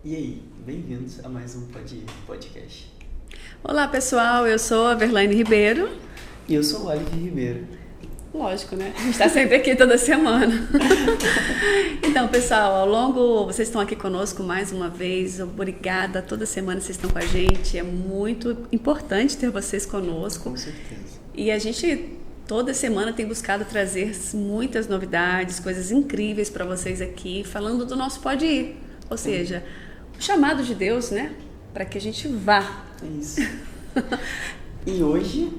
E aí, bem-vindos a mais um podcast. Olá pessoal, eu sou a Verlaine Ribeiro. E eu sou o Oliver Ribeiro. Lógico, né? A gente está sempre aqui toda semana. Então, pessoal, vocês estão aqui conosco mais uma vez. Obrigada, toda semana vocês estão com a gente. É muito importante ter vocês conosco. Com certeza. E a gente toda semana tem buscado trazer muitas novidades, coisas incríveis para vocês aqui, falando do nosso Pode Ir. Ou seja, o chamado de Deus, né? Para que a gente vá. É isso. E hoje,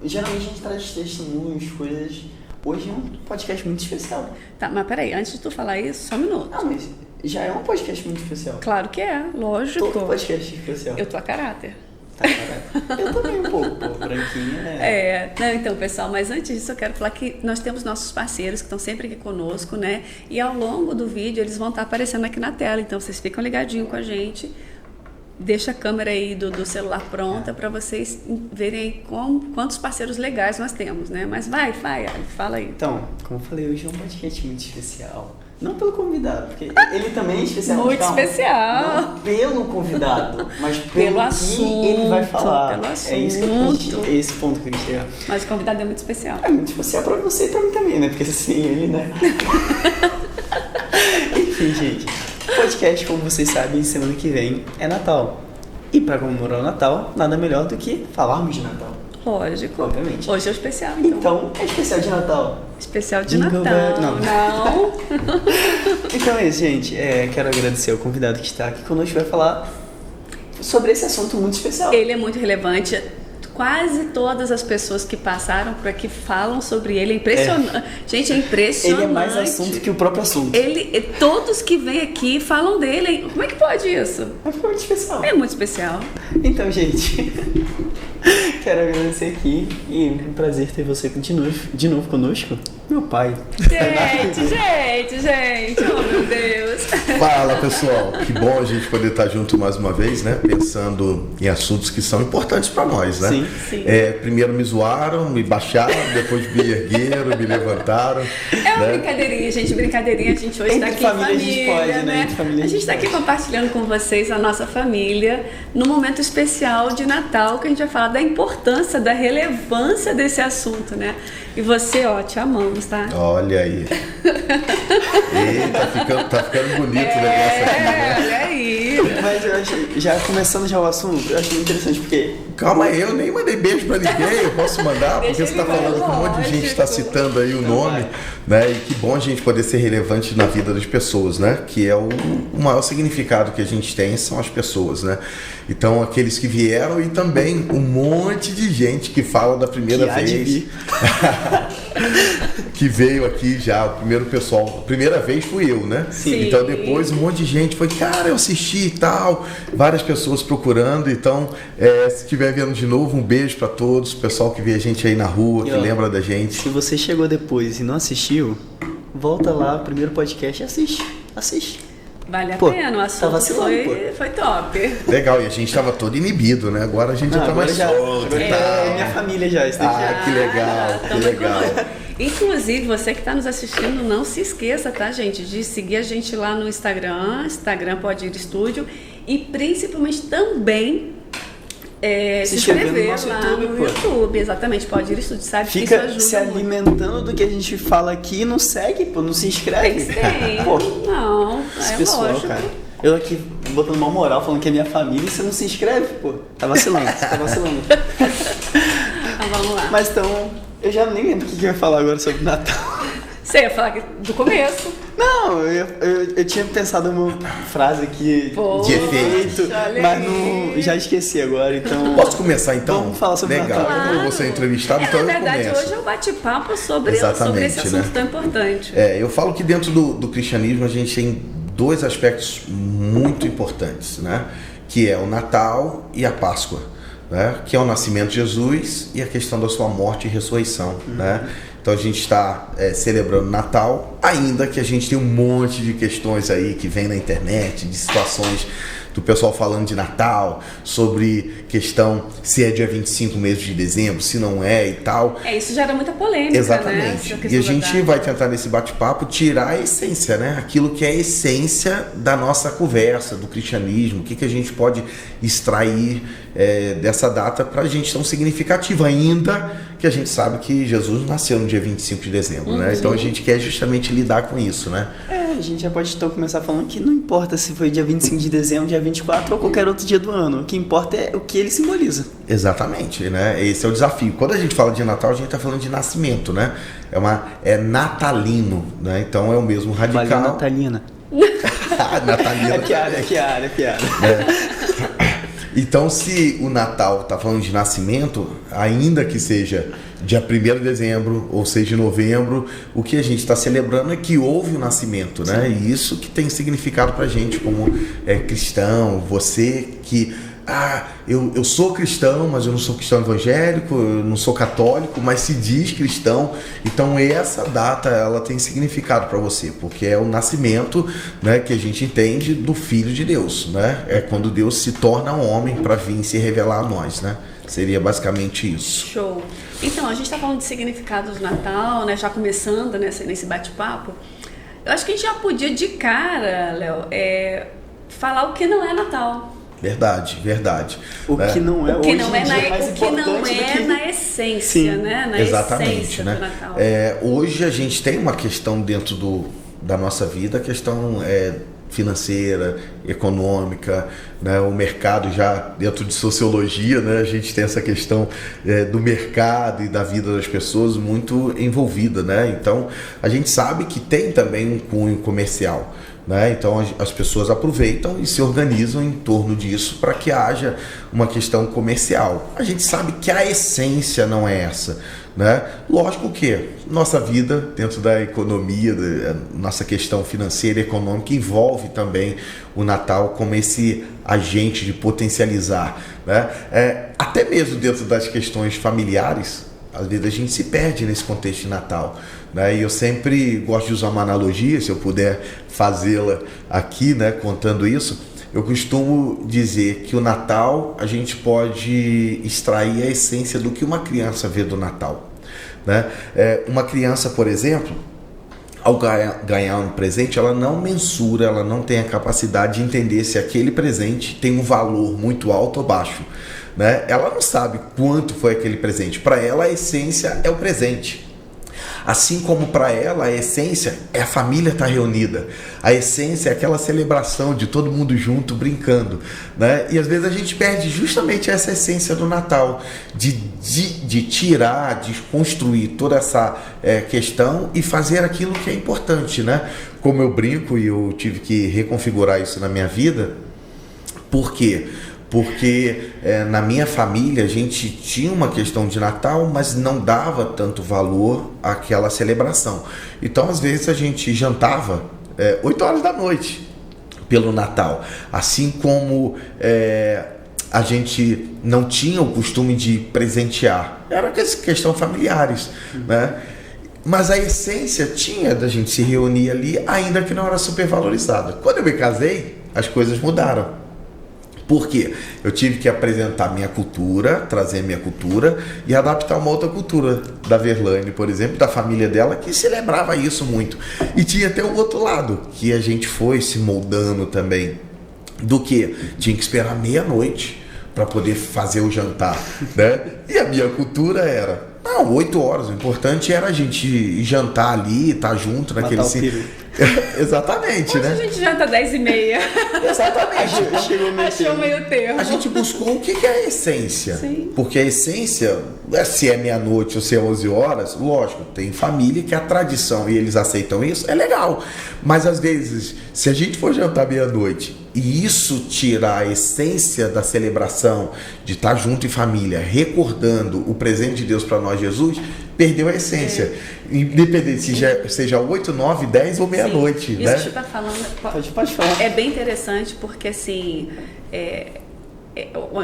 geralmente a gente traz testemunhos, coisas. Hoje é um podcast muito especial. Tá, mas peraí, antes de tu falar isso, só um minuto. Não, mas já é um podcast muito especial. Claro que é, lógico. Todo podcast é especial. Eu tô a caráter. Tá, caralho. Eu também um pouco, pô, branquinha, né? Não, então, pessoal, mas antes disso eu quero falar que nós temos nossos parceiros que estão sempre aqui conosco, né? E ao longo do vídeo eles vão estar aparecendo aqui na tela, então vocês ficam ligadinhos com a gente. Deixa a câmera aí do celular pronta para vocês verem quantos parceiros legais nós temos, né? Mas vai, fala aí. Então, como eu falei, hoje é um podcast muito especial. Não pelo convidado, porque ele também é especial. Muito especial. Não pelo convidado, mas pelo assunto, que ele vai falar. Pelo assunto. É isso que eu quis, é esse ponto que eu quis chegar. Mas o convidado é muito especial. É muito especial pra você e pra mim também, né? Porque assim, ele, né? Enfim, gente. O podcast, como vocês sabem, semana que vem é Natal. E pra comemorar o Natal, nada melhor do que falarmos de Natal. Lógico. Obviamente. Hoje é o especial, então. Então, é especial de Natal. Especial de Jingle Natal. Bell. Não. Então é isso, gente. Quero agradecer ao convidado que está aqui conosco, vai falar sobre esse assunto muito especial. Ele é muito relevante. Quase todas as pessoas que passaram por aqui falam sobre ele. É impressionante. Gente, é impressionante. Ele é mais assunto que o próprio assunto. Todos que vêm aqui falam dele. Como é que pode isso? É muito especial. É muito especial. Então, gente, quero agradecer aqui e é um prazer ter você de novo conosco. Meu pai. Gente. Oh, meu Deus. Fala, pessoal. Que bom a gente poder estar junto mais uma vez, né? Pensando em assuntos que são importantes para nós, né? Sim. Primeiro me zoaram, me baixaram, depois me ergueram, me levantaram. É uma brincadeirinha, gente. A gente hoje está aqui em família, a gente pode, né? A gente está aqui compartilhando com vocês a nossa família no momento especial de Natal, que a gente vai falar da importância, da relevância desse assunto, né? E você, ó, te amamos, tá? Olha aí. Tá ficando bonito o negócio aqui, né? Olha aí. Mas eu acho, começando já o assunto, eu acho muito interessante porque... Calma aí, eu nem mandei beijo pra ninguém, eu posso mandar, porque você tá falando que um monte de gente está citando aí o nome, né? E que bom a gente poder ser relevante na vida das pessoas, né? Que é o maior significado que a gente tem são as pessoas, né? Então, aqueles que vieram e também um monte de gente que fala da primeira vez. Que veio aqui já, o primeiro pessoal, a primeira vez fui eu, né? Sim. Então depois um monte de gente foi, cara, eu assisti e tal, várias pessoas procurando, então se estiver vendo de novo, um beijo pra todos, o pessoal que vê a gente aí na rua, que lembra da gente. Se você chegou depois e não assistiu, volta lá, o primeiro podcast e assiste. Vale a pena, o assunto vacilando, foi top. Legal, e a gente tava todo inibido, né? Agora a gente já tá mais solto e tal. É minha família já, isso daqui. Que legal, que legal. Inclusive, você que está nos assistindo, não se esqueça, tá, gente, de seguir a gente lá no Instagram Pode Ir Estúdio, e principalmente também se inscrever no nosso lá YouTube, no pô. YouTube, exatamente, Pode Ir Estúdio, sabe que isso Fica ajuda se alimentando do que a gente fala aqui, não segue, pô, não se inscreve. Tem, Pô, não, esse é pessoal, lógico. cara. Eu aqui botando uma moral, falando que é minha família e você não se inscreve, pô. Tá vacilando. Então vamos lá. Mas então, eu já nem lembro o que eu ia falar agora sobre Natal. Você ia falar do começo. Não, eu tinha pensado uma frase aqui de efeito, mas não, já esqueci agora, então... Posso começar então? Vamos falar sobre Legal. Natal. Como eu vou ser entrevistado, então na eu verdade, começo. hoje é um bate-papo sobre esse assunto, né? tão importante. Eu falo que dentro do cristianismo a gente tem dois aspectos muito importantes, né? Que é o Natal e a Páscoa, né? Que é o nascimento de Jesus e a questão da sua morte e ressurreição, né? Então a gente está celebrando Natal, ainda que a gente tem um monte de questões aí que vem na internet, de situações do pessoal falando de Natal, sobre questão se é dia 25 mesmo de dezembro, se não é e tal. Isso gera muita polêmica, exatamente, né? E a gente vai tentar nesse bate-papo tirar a essência, né? Aquilo que é a essência da nossa conversa, do cristianismo, o que a gente pode extrair dessa data para a gente tão significativa, ainda que a gente sabe que Jesus nasceu no dia 25 de dezembro, né? Então a gente quer justamente lidar com isso, né? A gente já pode então começar falando que não importa se foi dia 25 de dezembro, dia 24 ou qualquer outro dia do ano. O que importa é o que ele simboliza. Exatamente, né? Esse é o desafio. Quando a gente fala de Natal, a gente está falando de nascimento, né? É natalino, né? Então é o mesmo radical. Valeu, natalina. Natalina. É piada. Então, se o Natal está falando de nascimento, ainda que seja dia 1º de dezembro ou seja em novembro, o que a gente está celebrando é que houve o nascimento, né? E isso que tem significado para a gente como cristão, você que... eu sou cristão, mas eu não sou cristão evangélico, eu não sou católico, mas se diz cristão. Então essa data, ela tem significado para você, porque é o nascimento, né, que a gente entende do Filho de Deus, né? É quando Deus se torna um homem para vir se revelar a nós, né? Seria basicamente isso. Show. Então, a gente está falando de significado do Natal, né? Já começando nesse bate-papo. Eu acho que a gente já podia de cara, Léo, falar o que não é Natal. Verdade. O que não é hoje na essência, sim, né? Na exatamente, essência né? do Natal. Hoje a gente tem uma questão dentro da nossa vida, a questão financeira, econômica, né? O mercado já dentro de sociologia, né? A gente tem essa questão do mercado e da vida das pessoas muito envolvida, né? Então a gente sabe que tem também um cunho comercial, né? Então as pessoas aproveitam e se organizam em torno disso para que haja uma questão comercial. A gente sabe que a essência não é essa, né? Lógico que nossa vida dentro da economia, nossa questão financeira e econômica envolve também o Natal como esse agente de potencializar, né? Até mesmo dentro das questões familiares, às vezes a gente se perde nesse contexto de Natal, né? E eu sempre gosto de usar uma analogia, se eu puder fazê-la aqui, né, contando isso. Eu costumo dizer que o Natal a gente pode extrair a essência do que uma criança vê do Natal, né? Uma criança, por exemplo, ao ganhar um presente, ela não mensura, ela não tem a capacidade de entender se aquele presente tem um valor muito alto ou baixo, né? Ela não sabe quanto foi aquele presente. Para ela, a essência é o presente. Assim como para ela a essência é a família estar reunida, a essência é aquela celebração de todo mundo junto brincando, né? E às vezes a gente perde justamente essa essência do Natal, de tirar, de construir toda essa questão e fazer aquilo que é importante, né? Como eu brinco, e eu tive que reconfigurar isso na minha vida. Por quê? Porque na minha família a gente tinha uma questão de Natal, mas não dava tanto valor àquela celebração. Então às vezes a gente jantava 8 horas da noite pelo Natal, assim como a gente não tinha o costume de presentear, era questão familiares, né? Mas a essência tinha da gente se reunir ali, ainda que não era super valorizada. Quando eu me casei, as coisas mudaram. Por quê? Eu tive que apresentar minha cultura, trazer minha cultura e adaptar uma outra cultura da Verlaine, por exemplo, da família dela, que celebrava isso muito. E tinha até o outro lado, que a gente foi se moldando também, do que tinha que esperar meia-noite para poder fazer o jantar, né? E a minha cultura era, 8 horas, o importante era a gente jantar ali, estar junto naquele... Exatamente, hoje, né? A gente janta 10h30. Exatamente. Achou meio termo. A gente buscou o que é a essência. Sim. Porque a essência, se é meia-noite ou se é 11 horas, lógico, tem família que a tradição e eles aceitam isso, é legal. Mas às vezes, se a gente for jantar meia-noite e isso tirar a essência da celebração, de estar junto em família, recordando o presente de Deus para nós, Jesus, perdeu a essência. Independente se seja 8, 9, 10 ou meia-noite. Isso né? que você está falando pode falar. É bem interessante porque assim,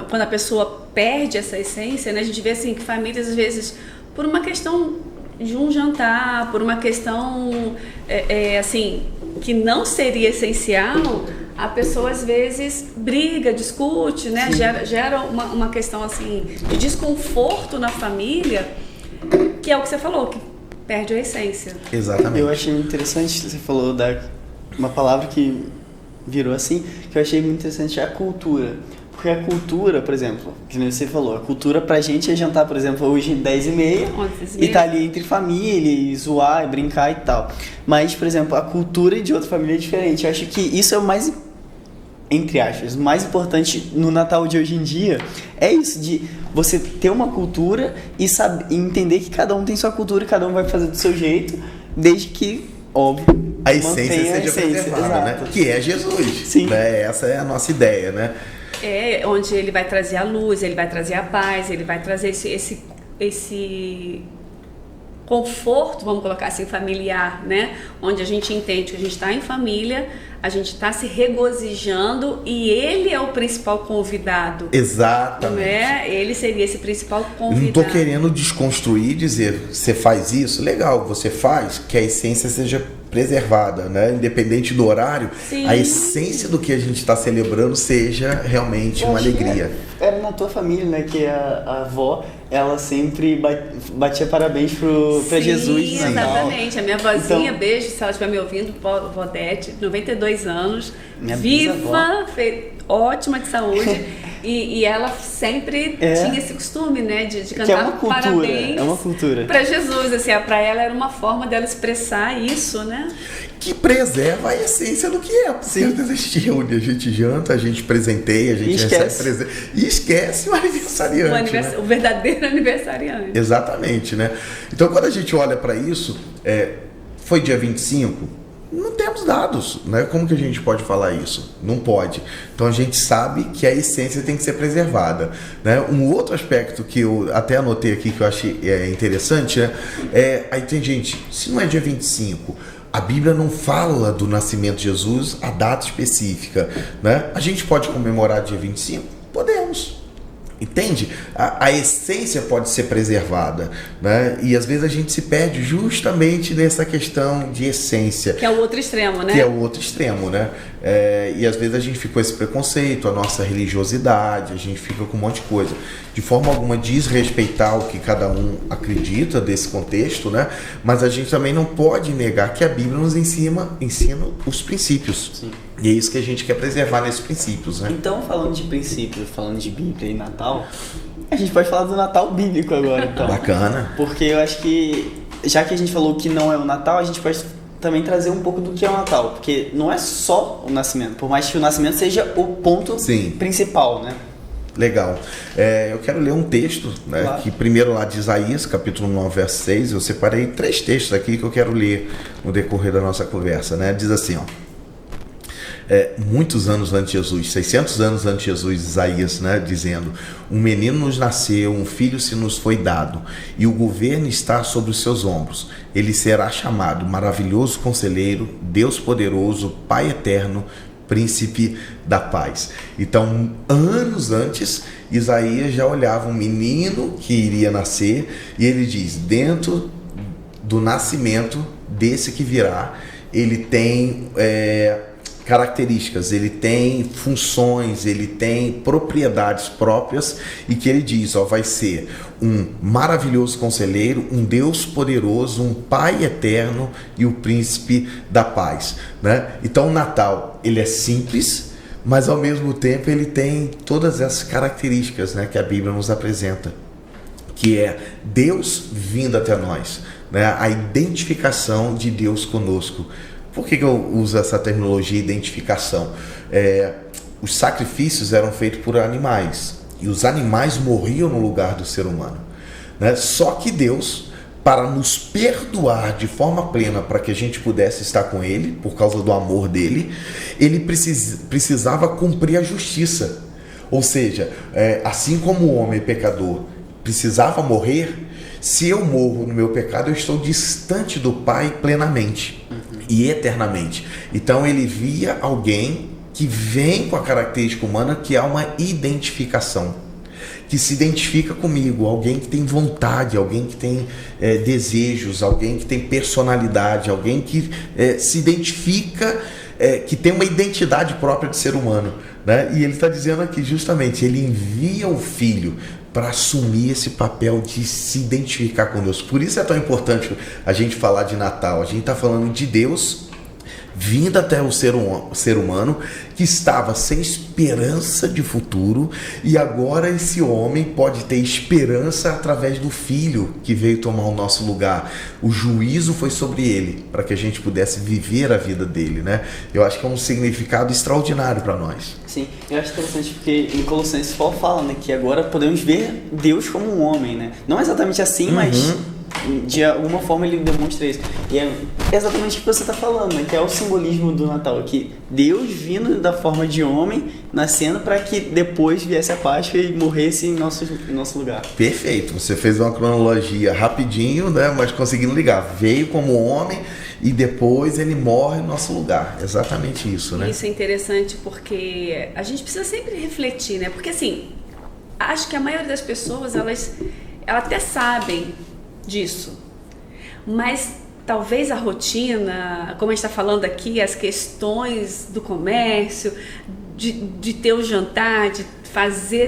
quando a pessoa perde essa essência, né, a gente vê assim, que famílias às vezes, por uma questão de um jantar, por uma questão assim, que não seria essencial, a pessoa às vezes briga, discute, né? Gera uma questão assim de desconforto na família, que é o que você falou, que perde a essência. Exatamente. Eu achei muito interessante, você falou uma palavra que virou assim, que eu achei muito interessante, é a cultura. Porque a cultura, por exemplo, que nem você falou, a cultura pra gente é jantar, por exemplo, hoje 10h30 e tá ali entre família e zoar e brincar e tal. Mas, por exemplo, a cultura de outra família é diferente. Eu acho que isso é o mais, entre aspas, o mais importante no Natal de hoje em dia, é isso, de você ter uma cultura e entender que cada um tem sua cultura e cada um vai fazer do seu jeito, desde que, óbvio, a essência seja preservada, né? Que é Jesus. Sim. Né? Essa é a nossa ideia, né? É, onde ele vai trazer a luz, ele vai trazer a paz, ele vai trazer esse conforto, vamos colocar assim, familiar, né? Onde a gente entende que a gente está em família, a gente está se regozijando e ele é o principal convidado. Exatamente. Né? Ele seria esse principal convidado. Não estou querendo desconstruir e dizer, você faz isso, legal, você faz, que a essência seja preservada, né? Independente do horário, Sim. a essência do que a gente está celebrando seja realmente uma alegria. Era na tua família, né, que a avó, ela sempre batia parabéns pra Jesus. Sim, exatamente. A minha vozinha, então, beijo, se ela estiver me ouvindo, Vodete, 92 anos, minha viva, ótima de saúde. E ela sempre tinha esse costume, né, de cantar é uma cultura, parabéns para Jesus. Assim, para ela era uma forma dela expressar isso, né? Que preserva a essência do que é. Porque existia onde a gente janta, a gente presenteia, a gente recebe presente. E esquece o aniversariante. Né? O verdadeiro aniversariante. Exatamente, né? Então, quando a gente olha para isso, foi dia 25, não temos dados, né? Como que a gente pode falar isso? Não pode. Então a gente sabe que a essência tem que ser preservada, né? Um outro aspecto que eu até anotei aqui que eu achei interessante, né? Aí tem gente, se não é dia 25, a Bíblia não fala do nascimento de Jesus a data específica, né? A gente pode comemorar dia 25? Podemos. Entende? A essência pode ser preservada, né? E às vezes a gente se perde justamente nessa questão de essência. Que é o outro extremo, né? Que é o outro extremo, né? E às vezes a gente fica com esse preconceito, a nossa religiosidade, a gente fica com um monte de coisa. De forma alguma desrespeitar o que cada um acredita desse contexto, né? Mas a gente também não pode negar que a Bíblia nos ensina os princípios. Sim. E é isso que a gente quer preservar nesses princípios, né? Então, falando de princípios, falando de Bíblia e Natal, a gente pode falar do Natal bíblico agora, então. Bacana. Porque eu acho que, já que a gente falou que não é o Natal, a gente pode também trazer um pouco do que é o Natal. Porque não é só o nascimento, por mais que o nascimento seja o ponto principal, né? Legal. Eu quero ler um texto, né? Claro. Que primeiro lá de Isaías, capítulo 9, verso 6, eu separei 3 textos aqui que eu quero ler no decorrer da nossa conversa, né? Diz assim, ó. Muitos anos antes de Jesus, 600 anos antes de Jesus, Isaías, né, dizendo: um menino nos nasceu, um filho se nos foi dado, e o governo está sobre os seus ombros. Ele será chamado Maravilhoso Conselheiro, Deus Poderoso, Pai Eterno, Príncipe da Paz. Então, anos antes, Isaías já olhava um menino que iria nascer, e ele diz: dentro do nascimento desse que virá, ele tem características, ele tem funções, ele tem propriedades próprias, e que ele diz, vai ser um maravilhoso conselheiro, um Deus poderoso, um Pai eterno e o príncipe da paz, né? Então o Natal, ele é simples, mas ao mesmo tempo ele tem todas essas características, né, que a Bíblia nos apresenta, que é Deus vindo até nós, né? A identificação de Deus conosco. Por que eu uso essa terminologia identificação? Os sacrifícios eram feitos por animais, e os animais morriam no lugar do ser humano, né? Só que Deus, para nos perdoar de forma plena, para que a gente pudesse estar com Ele, por causa do amor dele, Ele precisava cumprir a justiça. Ou seja, assim como o homem pecador precisava morrer, se eu morro no meu pecado, eu estou distante do Pai plenamente e eternamente. Então ele via alguém que vem com a característica humana, que há uma identificação, que se identifica comigo, alguém que tem vontade, alguém que tem desejos, alguém que tem personalidade, alguém que se identifica que tem uma identidade própria de ser humano, né? E ele está dizendo aqui justamente, ele envia o Filho para assumir esse papel de se identificar com Deus. Por isso é tão importante a gente falar de Natal. A gente está falando de Deus vindo até o ser humano que estava sem esperança de futuro, e agora esse homem pode ter esperança através do Filho que veio tomar o nosso lugar. O juízo foi sobre ele, para que a gente pudesse viver a vida dele, né? Eu acho que é um significado extraordinário para nós. Sim, eu acho interessante porque em Colossenses Paulo fala, né, que agora podemos ver Deus como um homem, né? Não exatamente assim, mas de alguma forma ele demonstra isso. E é exatamente o que você está falando, né? Que é o simbolismo do Natal, que Deus vindo da forma de homem, nascendo para que depois viesse a Páscoa e morresse em nosso lugar. Perfeito, você fez uma cronologia rapidinho, né? Mas conseguindo ligar. Veio como homem e depois ele morre no nosso lugar. Exatamente isso, né? Isso é interessante porque a gente precisa sempre refletir, né? Porque assim, acho que a maioria das pessoas, elas até sabem disso, mas talvez a rotina, como a gente está falando aqui, as questões do comércio, de ter o jantar, de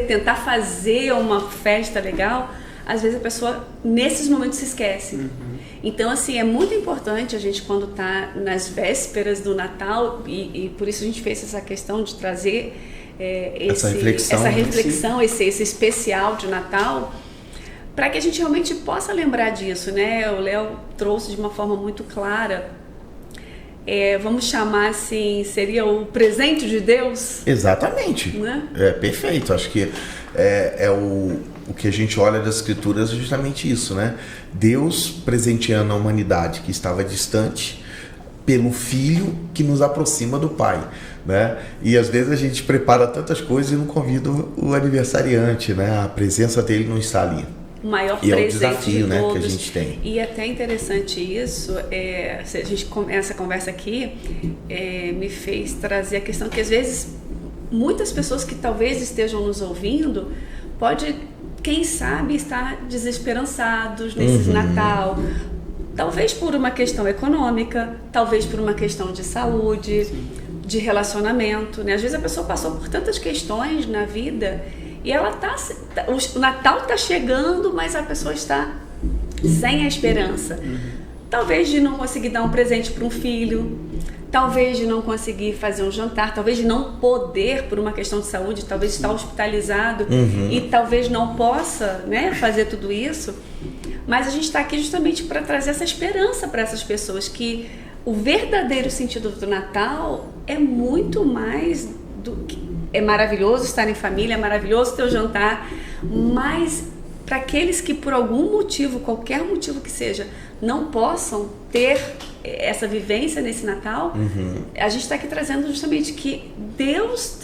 tentar fazer uma festa legal, às vezes a pessoa nesses momentos se esquece. Então assim, é muito importante a gente, quando está nas vésperas do Natal, e por isso a gente fez essa questão de trazer essa reflexão, esse especial de Natal, para que a gente realmente possa lembrar disso, né? O Léo trouxe de uma forma muito clara, vamos chamar assim, seria o presente de Deus? Exatamente, né? Perfeito, acho que o que a gente olha das Escrituras é justamente isso, né? Deus presenteando a humanidade que estava distante pelo Filho que nos aproxima do Pai, né? E às vezes a gente prepara tantas coisas e não convida o aniversariante, né? A presença dele não está ali. O maior e presente é o desafio, de né, todos. que a gente tem. E é até interessante isso, se a gente essa conversa aqui me fez trazer a questão que às vezes muitas pessoas que talvez estejam nos ouvindo pode, quem sabe, estar desesperançados nesse Natal, talvez por uma questão econômica, talvez por uma questão de saúde, de relacionamento, né? Às vezes a pessoa passou por tantas questões na vida e o Natal está chegando, mas a pessoa está sem a esperança. Talvez de não conseguir dar um presente para um filho, talvez de não conseguir fazer um jantar, talvez de não poder, por uma questão de saúde, talvez estar hospitalizado e talvez não possa, né, fazer tudo isso. Mas a gente está aqui justamente para trazer essa esperança para essas pessoas, que o verdadeiro sentido do Natal é muito mais do que... É maravilhoso estar em família, é maravilhoso ter o jantar, mas para aqueles que por algum motivo, qualquer motivo que seja, não possam ter essa vivência nesse Natal, a gente está aqui trazendo justamente que Deus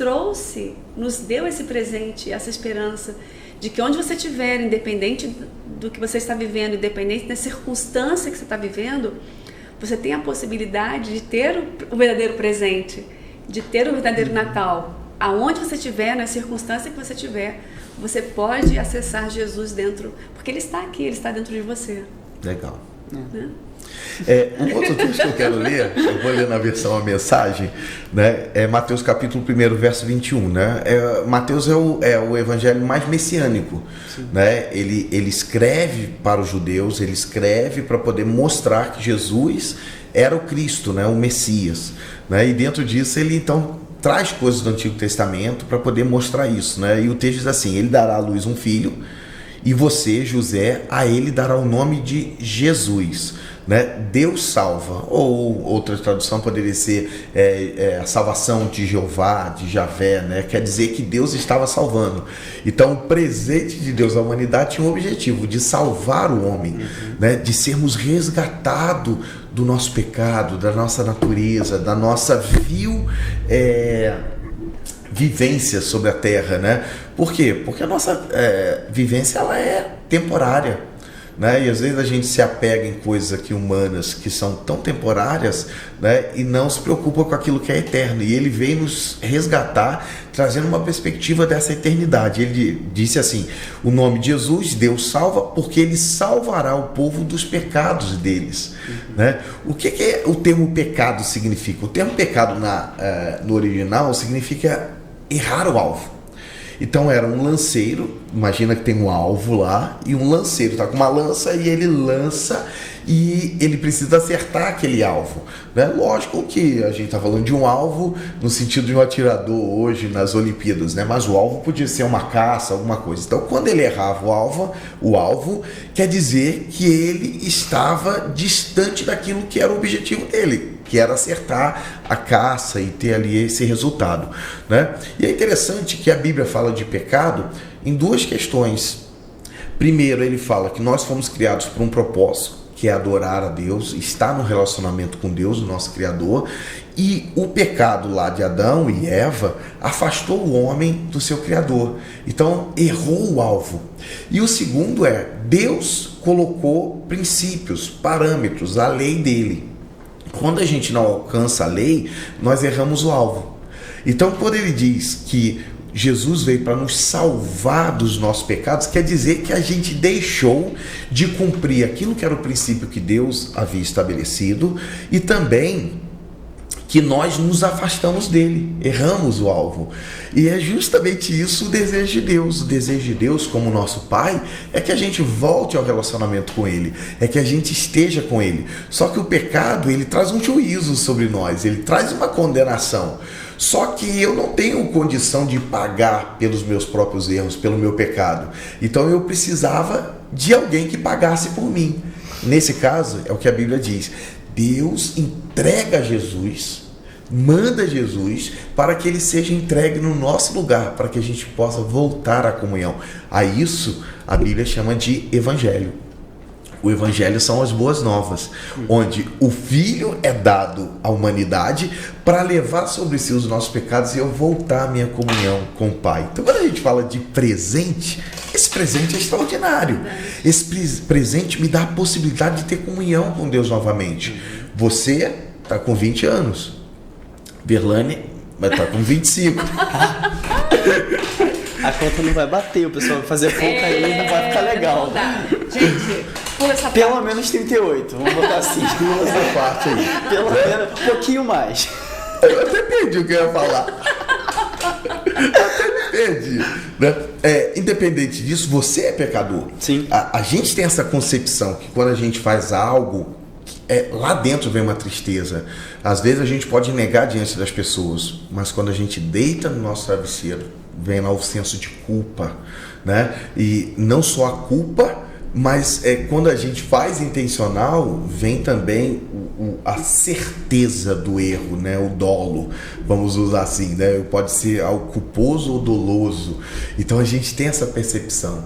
nos deu esse presente, essa esperança, de que onde você estiver, independente do que você está vivendo, independente da circunstância que você está vivendo, você tem a possibilidade de ter o verdadeiro presente, de ter o verdadeiro Natal. Aonde você estiver, na circunstância que você estiver, você pode acessar Jesus dentro, porque Ele está aqui, Ele está dentro de você. Legal. Né? Um outro texto que eu quero ler, eu vou ler na versão a mensagem, né? É Mateus capítulo 1, verso 21, né? Mateus é o evangelho mais messiânico, né? Ele escreve para os judeus, ele escreve para poder mostrar que Jesus era o Cristo, né? O Messias, né? E dentro disso ele então traz coisas do Antigo Testamento para poder mostrar isso, né? E o texto diz assim: ele dará à luz um filho, e você, José, a ele dará o nome de Jesus, né? Deus salva. Ou outra tradução poderia ser a salvação de Jeová, de Javé, né? Quer dizer que Deus estava salvando. Então o presente de Deus à humanidade tinha um objetivo de salvar o homem, né? De sermos resgatados do nosso pecado, da nossa natureza, da nossa vivência sobre a terra, né? Por quê? Porque a nossa vivência ela é temporária, né? E às vezes a gente se apega em coisas aqui humanas que são tão temporárias, né? E não se preocupa com aquilo que é eterno. E ele veio nos resgatar, trazendo uma perspectiva dessa eternidade. Ele disse assim: o nome de Jesus, Deus salva, porque ele salvará o povo dos pecados deles. Né? O que o termo pecado significa? O termo pecado no original significa errar o alvo. Então era um lanceiro, imagina que tem um alvo lá, e um lanceiro está com uma lança e ele lança e ele precisa acertar aquele alvo. Né? Lógico que a gente está falando de um alvo no sentido de um atirador hoje nas Olimpíadas, né? Mas o alvo podia ser uma caça, alguma coisa. Então quando ele errava o alvo quer dizer que ele estava distante daquilo que era o objetivo dele, que era acertar a caça e ter ali esse resultado, né? E é interessante que a Bíblia fala de pecado em duas questões. Primeiro, ele fala que nós fomos criados por um propósito, que é adorar a Deus, estar no relacionamento com Deus, o nosso Criador, e o pecado lá de Adão e Eva afastou o homem do seu Criador. Então, errou o alvo. E o segundo é, Deus colocou princípios, parâmetros, a lei dele. Quando a gente não alcança a lei, nós erramos o alvo. Então, quando ele diz que Jesus veio para nos salvar dos nossos pecados, quer dizer que a gente deixou de cumprir aquilo que era o princípio que Deus havia estabelecido e também que nós nos afastamos dele, erramos o alvo. E é justamente isso o desejo de Deus. O desejo de Deus, como nosso Pai, é que a gente volte ao relacionamento com ele, é que a gente esteja com ele. Só que o pecado, ele traz um juízo sobre nós, ele traz uma condenação. Só que eu não tenho condição de pagar pelos meus próprios erros, pelo meu pecado. Então eu precisava de alguém que pagasse por mim. Nesse caso, é o que a Bíblia diz. Deus entrega Jesus, manda Jesus para que ele seja entregue no nosso lugar, para que a gente possa voltar à comunhão. A isso a Bíblia chama de evangelho. O evangelho são as boas novas, onde o Filho é dado à humanidade para levar sobre si os nossos pecados e eu voltar à minha comunhão com o Pai. Então, quando a gente fala de presente, esse presente é extraordinário. Esse presente me dá a possibilidade de ter comunhão com Deus novamente. Você está com 20 anos. Berlane vai estar com 25. A conta não vai bater, o pessoal vai fazer conta aí e não vai ficar legal. Não dá. Gente, pula essa parte. Pelo menos 38, vamos botar assim. Pula essa parte aí. Pelo menos um pouquinho mais. Eu até perdi o que eu ia falar. Eu até me perdi. Né? Independente disso, você é pecador. Sim. A gente tem essa concepção que quando a gente faz algo, lá dentro vem uma tristeza. Às vezes a gente pode negar diante das pessoas, mas quando a gente deita no nosso travesseiro, vem lá o senso de culpa, né? E não só a culpa, mas quando a gente faz intencional, vem também a certeza do erro, né? O dolo, vamos usar assim, né? Pode ser algo culposo ou doloso. Então a gente tem essa percepção.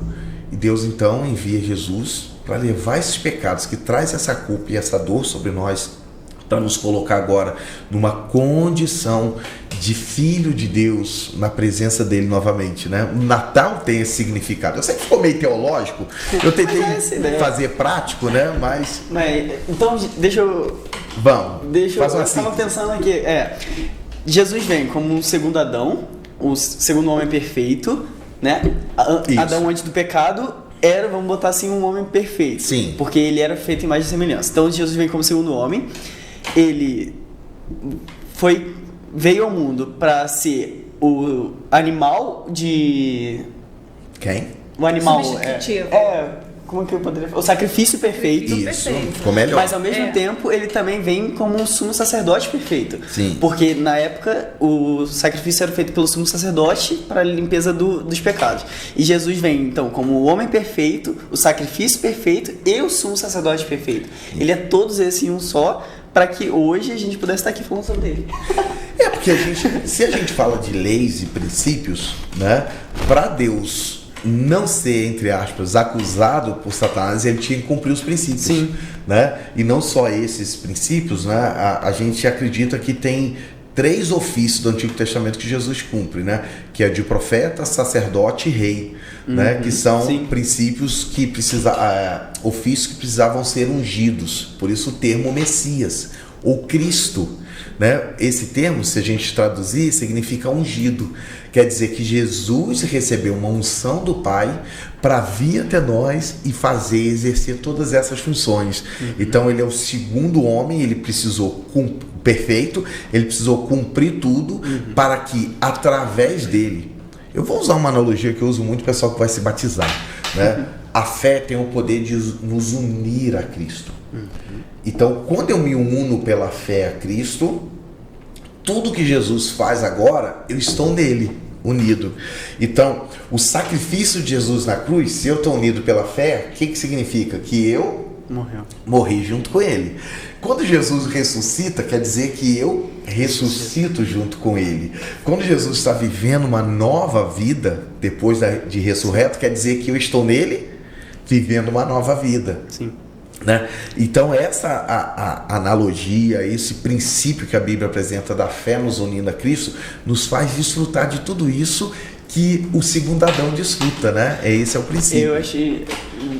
E Deus então envia Jesus para levar esses pecados que traz essa culpa e essa dor sobre nós, para nos colocar agora numa condição de filho de Deus, na presença dele novamente, né? O Natal tem esse significado. Eu sei que ficou meio teológico, eu tentei fazer prático, né? Mas então, deixa eu... eu estava pensando aqui, Jesus vem como um segundo Adão, o segundo homem perfeito, né? Adão antes do pecado era, vamos botar assim, um homem perfeito. Sim. Porque ele era feito em imagem e semelhança. Então Jesus vem como segundo homem. Ele veio ao mundo para ser o animal de... Quem? O animal... Substitutivo. Como que eu poderia falar? O sacrifício perfeito. Isso, ficou melhor. Mas ao mesmo tempo ele também vem como um sumo sacerdote perfeito. Sim. Porque na época o sacrifício era feito pelo sumo sacerdote para a limpeza dos pecados. E Jesus vem então como o homem perfeito, o sacrifício perfeito e o sumo sacerdote perfeito. Ele é todos esses em um só, para que hoje a gente pudesse estar aqui falando sobre ele. Porque se a gente fala de leis e princípios, né? Para Deus não ser, entre aspas, acusado por Satanás, ele tinha que cumprir os princípios. Sim. Né? E não só esses princípios, né? A gente acredita que tem 3 ofícios do Antigo Testamento que Jesus cumpre, né? Que é de profeta, sacerdote e rei, né? Que são princípios que ofícios que precisavam ser ungidos. Por isso o termo Messias ou Cristo, né? Esse termo, se a gente traduzir, significa ungido. Quer dizer que Jesus recebeu uma unção do Pai para vir até nós e exercer todas essas funções. Então ele é o segundo homem, ele precisou perfeito, ele precisou cumprir tudo para que através dele, eu vou usar uma analogia que eu uso muito, o pessoal que vai se batizar, né? A fé tem o poder de nos unir a Cristo. Então, quando eu me uno pela fé a Cristo, tudo que Jesus faz agora, eu estou nele, unido. Então, o sacrifício de Jesus na cruz, se eu estou unido pela fé, o que significa? Que eu morri junto com ele. Quando Jesus ressuscita, quer dizer que eu ressuscito junto com ele. Quando Jesus está vivendo uma nova vida, depois de ressurreto, quer dizer que eu estou nele, vivendo uma nova vida. Sim. Né? Então essa a analogia, esse princípio que a Bíblia apresenta da fé nos unindo a Cristo, nos faz desfrutar de tudo isso que o segundo Adão desfruta, né? Esse é o princípio. Eu achei,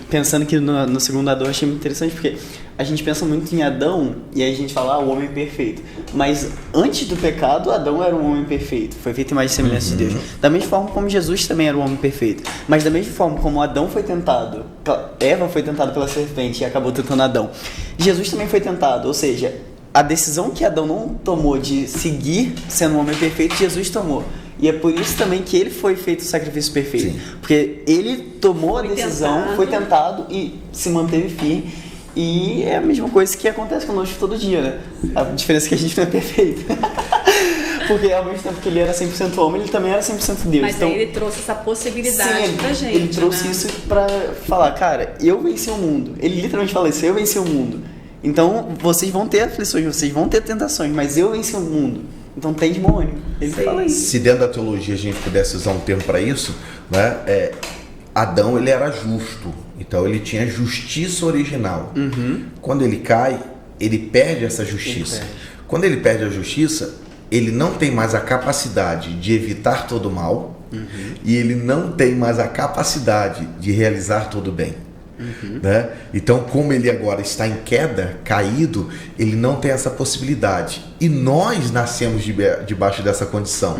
pensando aqui no segundo Adão, eu achei muito interessante, porque a gente pensa muito em Adão e aí a gente fala, o homem perfeito. Mas antes do pecado, Adão era um homem perfeito, foi feito em imagem e semelhança de Deus. Da mesma forma como Jesus também era um homem perfeito. Mas da mesma forma como Adão foi tentado, Eva foi tentada pela serpente e acabou tentando Adão, Jesus também foi tentado, ou seja, a decisão que Adão não tomou de seguir sendo um homem perfeito, Jesus tomou. E é por isso também que ele foi feito o sacrifício perfeito. Sim. Porque ele tomou a decisão, foi tentado e se manteve firme. E é a mesma coisa que acontece conosco todo dia, né? A diferença é que a gente não é perfeito. Porque ao mesmo tempo que ele era 100% homem, ele também era 100% Deus. Mas então, aí ele trouxe essa possibilidade pra gente. Ele trouxe isso pra falar, cara, eu venci o mundo. Ele literalmente fala isso, eu venci o mundo. Então vocês vão ter aflições, vocês vão ter tentações, mas eu venci o mundo. Então tem demônio. Ele fala isso. Se dentro da teologia a gente pudesse usar um termo para isso, né? Adão, ele era justo. Então ele tinha justiça original. Quando ele cai, ele perde essa justiça. Quando ele perde a justiça, ele não tem mais a capacidade de evitar todo o mal e ele não tem mais a capacidade de realizar todo o bem. Né? Então, como ele agora está em queda, caído, ele não tem essa possibilidade. E nós nascemos debaixo dessa condição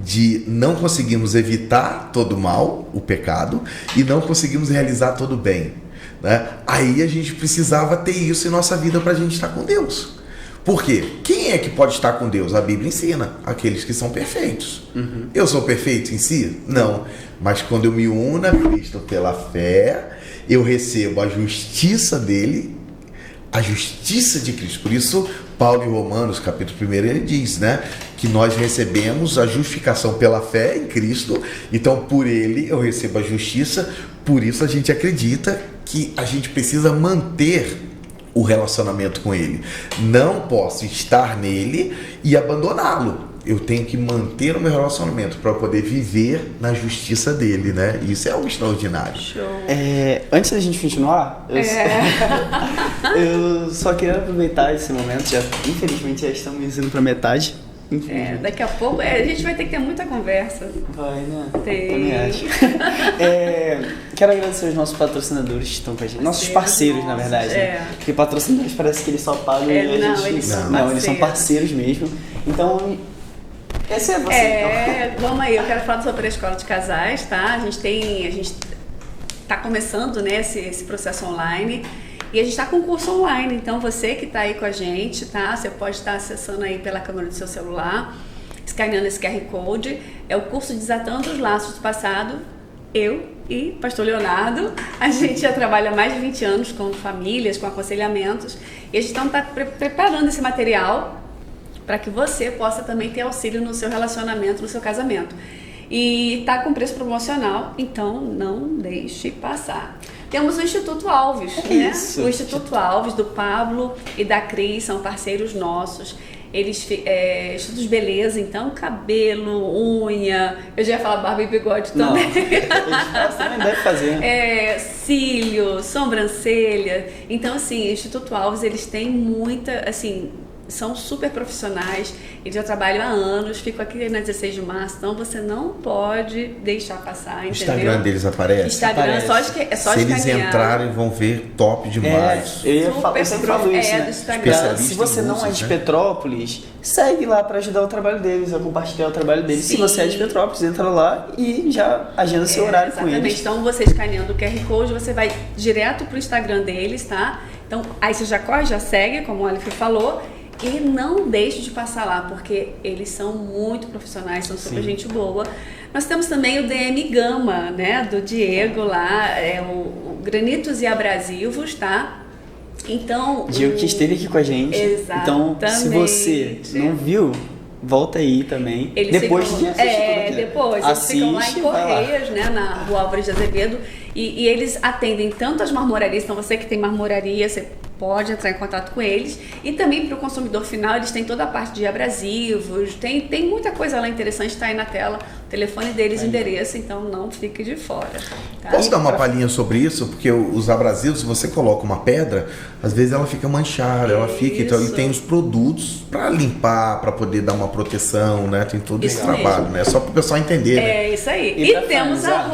de não conseguirmos evitar todo o mal, o pecado, e não conseguimos realizar todo o bem. Né? Aí a gente precisava ter isso em nossa vida para a gente estar com Deus. Por quê? Quem é que pode estar com Deus? A Bíblia ensina, aqueles que são perfeitos. Eu sou perfeito em si? Não. Mas quando eu me uno a Cristo pela fé, eu recebo a justiça dele, a justiça de Cristo. Por isso, Paulo em Romanos, capítulo 1, ele diz, né, que nós recebemos a justificação pela fé em Cristo, então por ele eu recebo a justiça, por isso a gente acredita que a gente precisa manter o relacionamento com ele. Não posso estar nele e abandoná-lo. Eu tenho que manter o meu relacionamento para poder viver na justiça dele, né? Isso é algo extraordinário. Show. Antes da gente continuar, eu só queria aproveitar esse momento. Infelizmente já estamos indo para metade. Daqui a pouco a gente vai ter que ter muita conversa. Vai, né? Tem. Também acho. Quero agradecer aos nossos patrocinadores que estão com a gente. Nossos parceiros, na verdade. Né? Porque patrocinadores parece que eles só pagam e a gente... Não, eles são parceiros mesmo. Então... Esse é você. Vamos aí, eu quero falar sobre a Escola de Casais, tá? A gente tá começando, né, esse processo online e a gente está com um curso online, então você que está aí com a gente, tá? Você pode estar acessando aí pela câmera do seu celular, escaneando esse QR Code, é o curso Desatando os Laços do Passado. Eu e Pastor Leonardo, a gente já trabalha há mais de 20 anos com famílias, com aconselhamentos, e a gente está preparando esse material para que você possa também ter auxílio no seu relacionamento, no seu casamento. E está com preço promocional, então não deixe passar. Temos o Instituto Alves, né? Isso. O Instituto Alves, do Pablo e da Cris, são parceiros nossos. Eles, estudos de beleza, então, cabelo, unha, eu já ia falar barba e bigode também. Não, eles também devem fazer. Cílio, sobrancelha. Então, assim, o Instituto Alves, eles têm muita, assim... são super profissionais, eles já trabalham há anos, ficam aqui na 16 de março, então você não pode deixar passar, entendeu? O Instagram deles aparece? Instagram Aparece. é só Se eles escanear. entrarem, vão ver top demais. Eu sempre falo isso, do né? Instagram. Se você não é de né? Petrópolis, segue lá para ajudar o trabalho deles, a compartilhar o trabalho deles. Sim. Se você é de Petrópolis, entra lá e já agenda seu horário com Exatamente. eles. Então, você escaneando o QR Code, você vai direto pro Instagram deles, tá? Então, aí você já corre, já segue, como o Aleph falou, e não deixe de passar lá, porque eles são muito profissionais, são super gente boa. Nós temos também o DM Gama, né, do Diego lá, o Granitos e Abrasivos, tá? Então, Diego que esteve aqui com a gente. Exatamente. Então, se você não viu, volta aí também. Eles depois ficam, de assistir. depois. Eles ficam lá em Correias, né, na Rua Álvares de Azevedo, e eles atendem tanto as marmorarias, então você que tem marmoraria, você pode entrar em contato com eles, e também para o consumidor final eles têm toda a parte de abrasivos, tem muita coisa lá interessante, está aí na tela, o telefone deles, o endereço, então não fique de fora. Tá? Posso dar uma palhinha sobre isso? Porque os abrasivos, se você coloca uma pedra, às vezes ela fica manchada, ela fica, então ele tem os produtos para limpar, para poder dar uma proteção, né? Tem todo esse trabalho, né? Só para o pessoal entender, né? É isso aí. E E temos a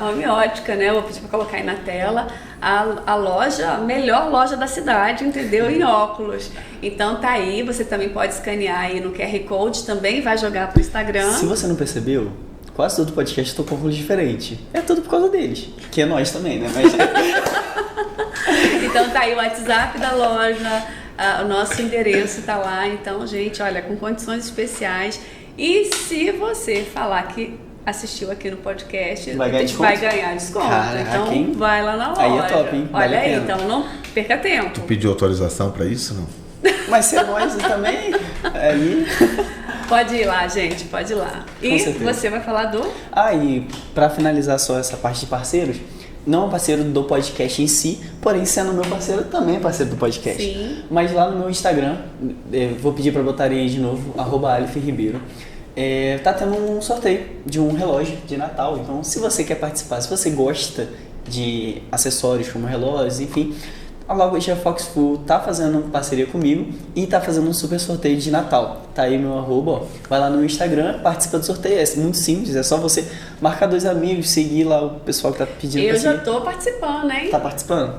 Homeótica, né? Vou pedir para colocar aí na tela. A loja, a melhor loja da cidade, entendeu? Em óculos. Então tá aí, você também pode escanear aí no QR Code, também vai jogar pro Instagram. Se você não percebeu, quase todo podcast eu tô com óculos diferente. É tudo por causa deles, que é nós também, né? Mas... Então tá aí o WhatsApp da loja, o nosso endereço tá lá. Então, gente, olha, com condições especiais. E se você falar que assistiu aqui no podcast, vai ganhar desconto. Caraca, então hein? vai lá na loja. Aí é top, hein? Vale Olha aí, a pena. então não perca tempo. Tu pediu autorização para isso, não? Mas se é nós também, aí... Pode ir lá, gente, pode ir lá. E certeza. você vai falar do... E pra finalizar só essa parte de parceiros, não é parceiro do podcast em si, porém sendo meu parceiro, também é parceiro do podcast. Sim. Mas lá no meu Instagram, vou pedir pra botar aí de novo, @AlephRibeiro. Tá tendo um sorteio de um relógio de Natal, então se você quer participar, se você gosta de acessórios como relógios, enfim, a loja Foxful tá fazendo parceria comigo e tá fazendo um super sorteio de Natal. Tá aí meu @, vai lá no Instagram, participa do sorteio, é muito simples, é só você marcar 2 amigos, seguir lá o pessoal que tá pedindo pra Eu já seguir. tô participando, hein? Tá participando?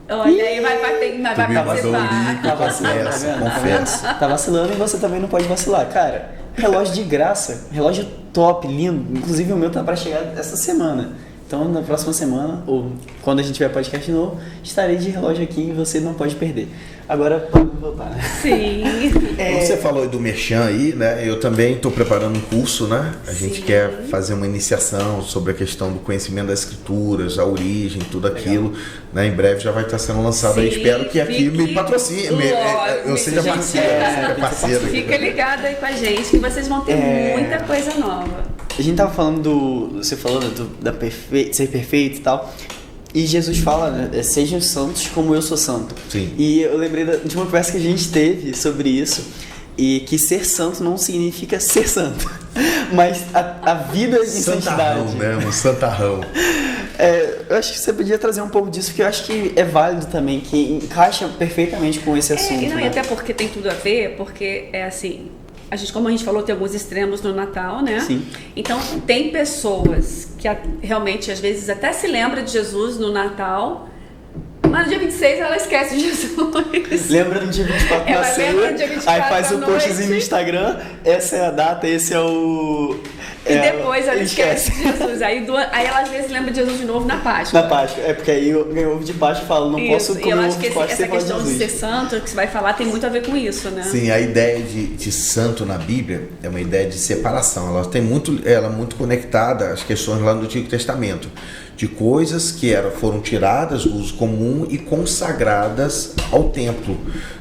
Olha aí, vai mandou o participar. link, Tá vacilando, confessa, tá vendo? confessa. Tá vacilando e você também não pode vacilar. Cara, relógio de graça, relógio top, lindo. Inclusive o meu tá pra chegar essa semana. Então na próxima semana, ou quando a gente tiver podcast novo, estarei de relógio aqui e você não pode perder. Agora pode voltar, né? Sim. Você falou do Merchan aí, né? Eu também estou preparando um curso, né? A gente quer fazer uma iniciação sobre a questão do conhecimento das escrituras, a origem, tudo aquilo. Né? Em breve já vai estar sendo lançado aí. Espero que aqui me patrocine. Eu seja parceiro. Fica ligado aí com a gente que vocês vão ter muita coisa nova. A gente tava falando você falou ser perfeito e tal. E Jesus fala, né, sejam santos como eu sou santo. Sim. E eu lembrei de uma conversa que a gente teve sobre isso. E que ser santo não significa ser santo, mas a vida de santarrão, santidade. né? Um santarrão. Eu acho que você podia trazer um pouco disso, porque eu acho que é válido também, que encaixa perfeitamente com esse assunto. E até porque tem tudo a ver, porque é assim... como a gente falou, tem alguns extremos no Natal, né? Sim. Então, tem pessoas que realmente, às vezes, até se lembra de Jesus no Natal, mas no dia 26 ela esquece de Jesus. Lembra no dia 24 Ela da ceia, lembra no dia 24 aí faz à o postzinho no noite. Instagram, essa é a data, esse é o... E depois ela esquece de Jesus. Aí ela às vezes lembra de Jesus de novo na Páscoa. Na Páscoa, porque aí eu ganho ovo de Páscoa e falo, não posso comer e eu ovo acho que de Páscoa essa sem falar questão de Jesus. ser santo, que você vai falar, tem muito a ver com isso, né? Sim, a ideia de santo na Bíblia é uma ideia de separação. Ela é muito conectada às questões lá do Antigo Testamento, de coisas que foram tiradas do uso comum e consagradas ao templo.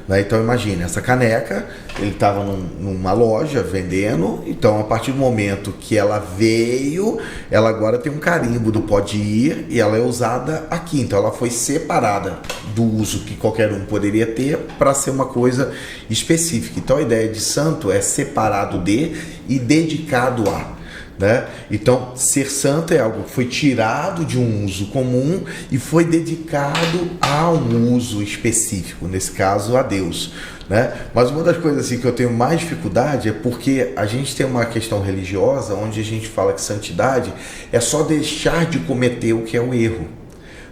Né? Então imagine, essa caneca, ele estava numa loja vendendo, então a partir do momento que ela veio, ela agora tem um carimbo do pode ir e ela é usada aqui. Então ela foi separada do uso que qualquer um poderia ter para ser uma coisa específica. Então a ideia de santo é separado de e dedicado a. né? Então, ser santo é algo que foi tirado de um uso comum e foi dedicado a um uso específico, nesse caso a Deus, né? Mas uma das coisas assim que eu tenho mais dificuldade é porque a gente tem uma questão religiosa onde a gente fala que santidade é só deixar de cometer o que é o erro,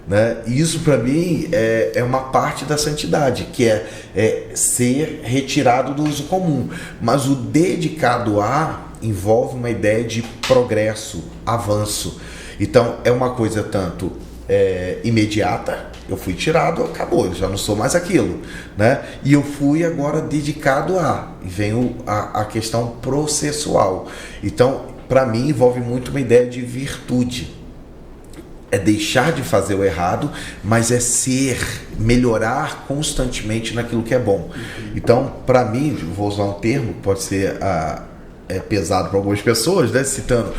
né? E isso para mim é uma parte da santidade, que é ser retirado do uso comum, mas o dedicado a envolve uma ideia de progresso, avanço. Então é uma coisa tanto imediata, eu fui tirado, acabou, eu já não sou mais aquilo, né? E eu fui agora dedicado a, e vem a questão processual. Então, para mim, envolve muito uma ideia de virtude. É deixar de fazer o errado, mas é melhorar constantemente naquilo que é bom. Então, para mim, vou usar um termo, pode ser pesado para algumas pessoas, né? Citando,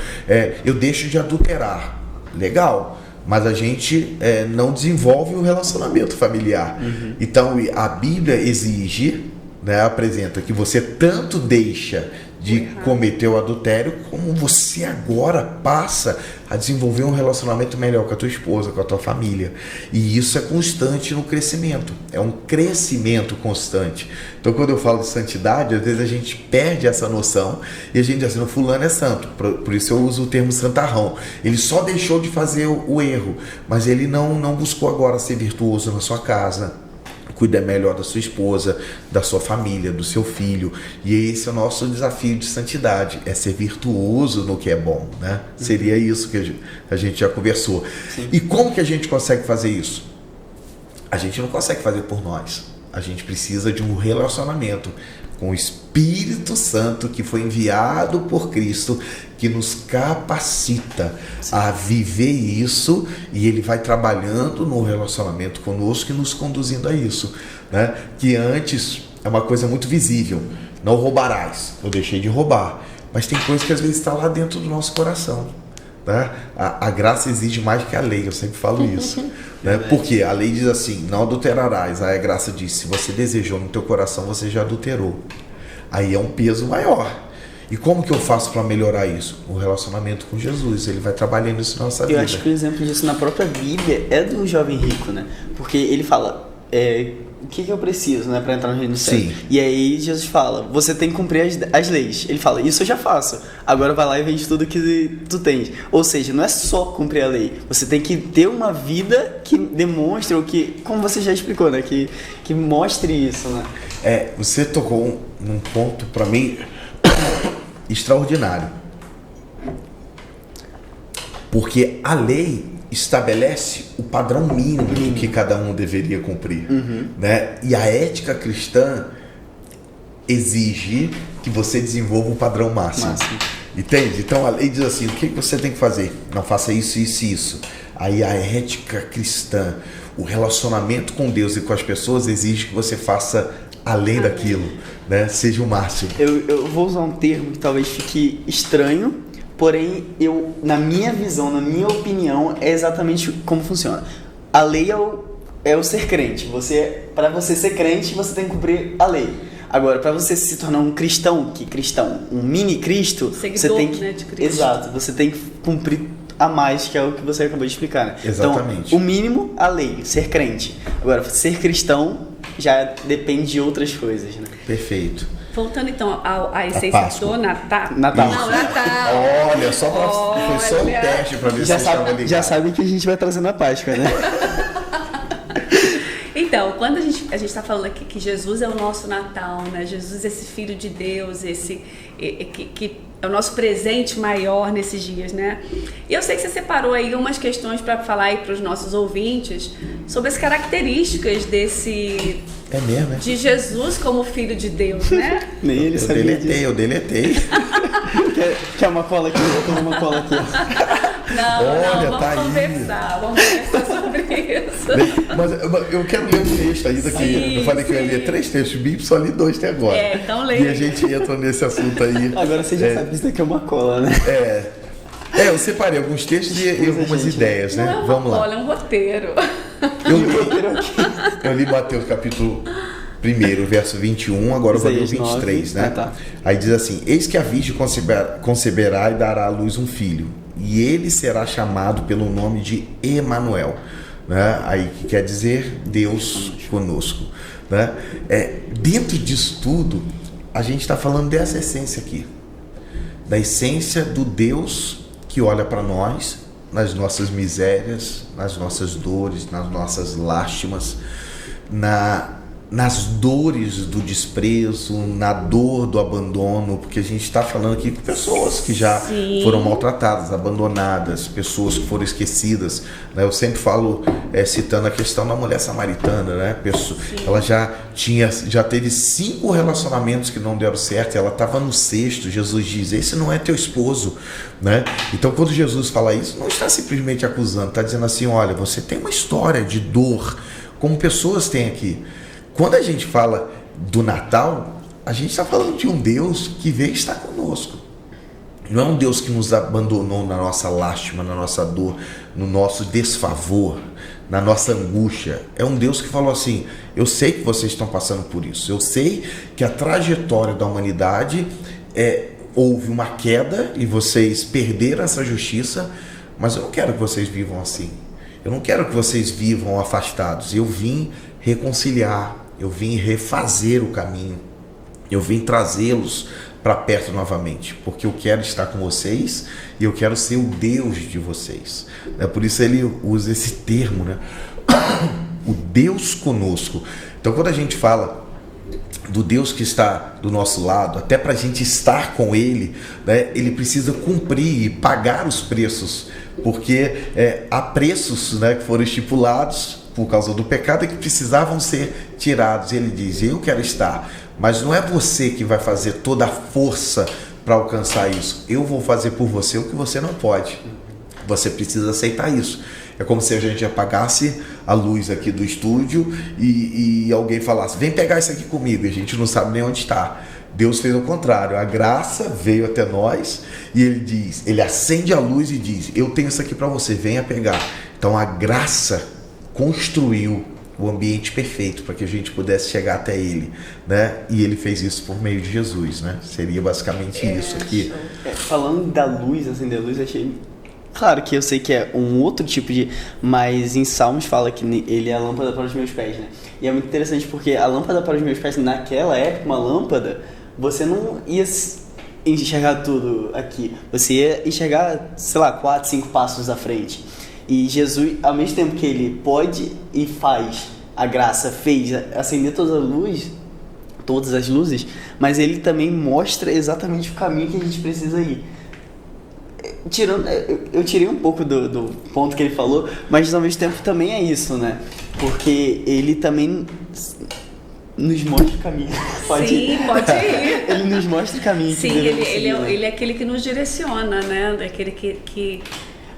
eu deixo de adulterar. Legal. Mas a gente não desenvolve o relacionamento familiar. Então a Bíblia exige, né, apresenta que você tanto deixa de cometer o adultério, como você agora passa a desenvolver um relacionamento melhor com a tua esposa, com a tua família. E isso é constante no crescimento, é um crescimento constante. Então, quando eu falo de santidade, às vezes a gente perde essa noção e a gente diz assim, o fulano é santo, por isso eu uso o termo santarrão. Ele só deixou de fazer o erro, mas ele não buscou agora ser virtuoso na sua casa, cuida melhor da sua esposa, da sua família, do seu filho. E esse é o nosso desafio de santidade, é ser virtuoso no que é bom, né? Seria isso que a gente já conversou. Sim. E como que a gente consegue fazer isso? A gente não consegue fazer por nós. A gente precisa de um relacionamento com o Espírito Santo que foi enviado por Cristo, que nos capacita a viver isso, e ele vai trabalhando no relacionamento conosco e nos conduzindo a isso, né? Que antes é uma coisa muito visível, não roubarás, eu deixei de roubar, mas tem coisa que às vezes está lá dentro do nosso coração, né? A graça exige mais que a lei, eu sempre falo isso, né? Porque a lei diz assim, não adulterarás, aí a graça diz, se você desejou no teu coração, você já adulterou. Aí é um peso maior. E como que eu faço para melhorar isso? O relacionamento com Jesus, ele vai trabalhando isso na nossa vida. Eu acho que o exemplo disso na própria Bíblia é do jovem rico, né? Porque ele fala, o que eu preciso, né, para entrar no reino do céu? Sim. E aí Jesus fala, você tem que cumprir as leis. Ele fala, isso eu já faço, agora vai lá e vende tudo que tu tens. Ou seja, não é só cumprir a lei, você tem que ter uma vida que demonstre o que, como você já explicou, né, que mostre isso, né? Você tocou num ponto para mim extraordinário, porque a lei estabelece o padrão mínimo do que cada um deveria cumprir, né? E a ética cristã exige que você desenvolva o padrão máximo. Entende? Então a lei diz assim, o que você tem que fazer? Não faça isso, isso e isso. Aí a ética cristã, o relacionamento com Deus e com as pessoas exige que você faça além daquilo, né? Seja o máximo. Eu vou usar um termo que talvez fique estranho, porém, na minha visão, na minha opinião, é exatamente como funciona. A lei é o ser crente. Para você ser crente, você tem que cumprir a lei. Agora, para você se tornar um cristão, um mini Cristo, seguidor, você tem que, né, de Cristo. Exato, você tem que cumprir a mais, que é o que você acabou de explicar, né? Exatamente. Então, o mínimo, a lei, ser crente. Agora, ser cristão já depende de outras coisas, né? Perfeito. Voltando então à essência do Natal. Natal. Não, Natal. Olha, foi só um teste para ver se você estava ligado. Já sabe que a gente vai trazer na Páscoa, né? Então, quando a gente está falando aqui que Jesus é o nosso Natal, né? Jesus é esse Filho de Deus, que é o nosso presente maior nesses dias, né? E eu sei que você separou aí umas questões para falar aí para os nossos ouvintes sobre as características desse... É mesmo, né? De Jesus como Filho de Deus, né? Nem ele sabia disso. Eu deletei. Quer uma cola aqui? Eu tomo uma cola aqui. Não, vamos conversar sobre isso. Mas eu quero ler um texto ainda que eu falei que eu ia ler 3 textos bíblicos, só li 2 até agora. Então leia. E a gente entra nesse assunto aí. Agora você já sabe que isso daqui é uma cola, né? Eu separei alguns textos e algumas ideias, né? Não é uma Vamos lá. cola, é um roteiro. Eu li Mateus capítulo primeiro, verso 21, agora eu vou ler o 23, 9, né? Tá. Aí diz assim: eis que a virgem conceberá e dará à luz um filho, e ele será chamado pelo nome de Emanuel, né? Aí que quer dizer Deus conosco, né? Dentro disso tudo, a gente está falando dessa essência aqui, da essência do Deus que olha para nós nas nossas misérias, nas nossas dores, nas nossas lástimas, nas dores do desprezo, na dor do abandono, porque a gente está falando aqui com pessoas que já foram maltratadas, abandonadas, pessoas que foram esquecidas, né? Eu sempre falo, citando a questão da mulher samaritana, né? Ela já teve 5 relacionamentos que não deram certo, ela estava no 6º, Jesus diz: esse não é teu esposo, né? Então quando Jesus fala isso, não está simplesmente acusando, está dizendo assim: olha, você tem uma história de dor, como pessoas têm aqui. Quando a gente fala do Natal, a gente está falando de um Deus que veio estar conosco. Não é um Deus que nos abandonou na nossa lástima, na nossa dor, no nosso desfavor, na nossa angústia. É um Deus que falou assim: eu sei que vocês estão passando por isso. Eu sei que a trajetória da humanidade houve uma queda e vocês perderam essa justiça, mas eu não quero que vocês vivam assim. Eu não quero que vocês vivam afastados. Eu vim reconciliar, eu vim refazer o caminho, eu vim trazê-los para perto novamente, porque eu quero estar com vocês e eu quero ser o Deus de vocês. Por isso ele usa esse termo, né? O Deus conosco. Então quando a gente fala do Deus que está do nosso lado, até para a gente estar com Ele, né, Ele precisa cumprir e pagar os preços, porque há preços, né, que foram estipulados por causa do pecado e que precisavam ser tirados. Ele diz: eu quero estar, mas não é você que vai fazer toda a força para alcançar isso. Eu vou fazer por você o que você não pode. Você precisa aceitar isso. É como se a gente apagasse a luz aqui do estúdio e alguém falasse: vem pegar isso aqui comigo, e a gente não sabe nem onde está. Deus fez o contrário, a graça veio até nós e ele acende a luz e diz: eu tenho isso aqui para você, venha pegar. Então a graça construiu o ambiente perfeito para que a gente pudesse chegar até Ele, né? E Ele fez isso por meio de Jesus, né? Seria basicamente isso aqui. Falando da luz, acender a luz, achei... Claro que eu sei que é um outro tipo de... Mas em Salmos fala que ele é a lâmpada para os meus pés, né? E é muito interessante porque a lâmpada para os meus pés, naquela época, uma lâmpada, você não ia enxergar tudo aqui. Você ia enxergar, sei lá, 4, 5 passos à frente. E Jesus, ao mesmo tempo que ele pode e faz, a graça fez acender todas as luzes, mas ele também mostra exatamente o caminho que a gente precisa ir. Eu tirei um pouco do ponto que ele falou, mas ao mesmo tempo também é isso, né? Porque ele também nos mostra o caminho. Pode ir. Ele nos mostra o caminho. Sim, ele é aquele que nos direciona, né? Aquele que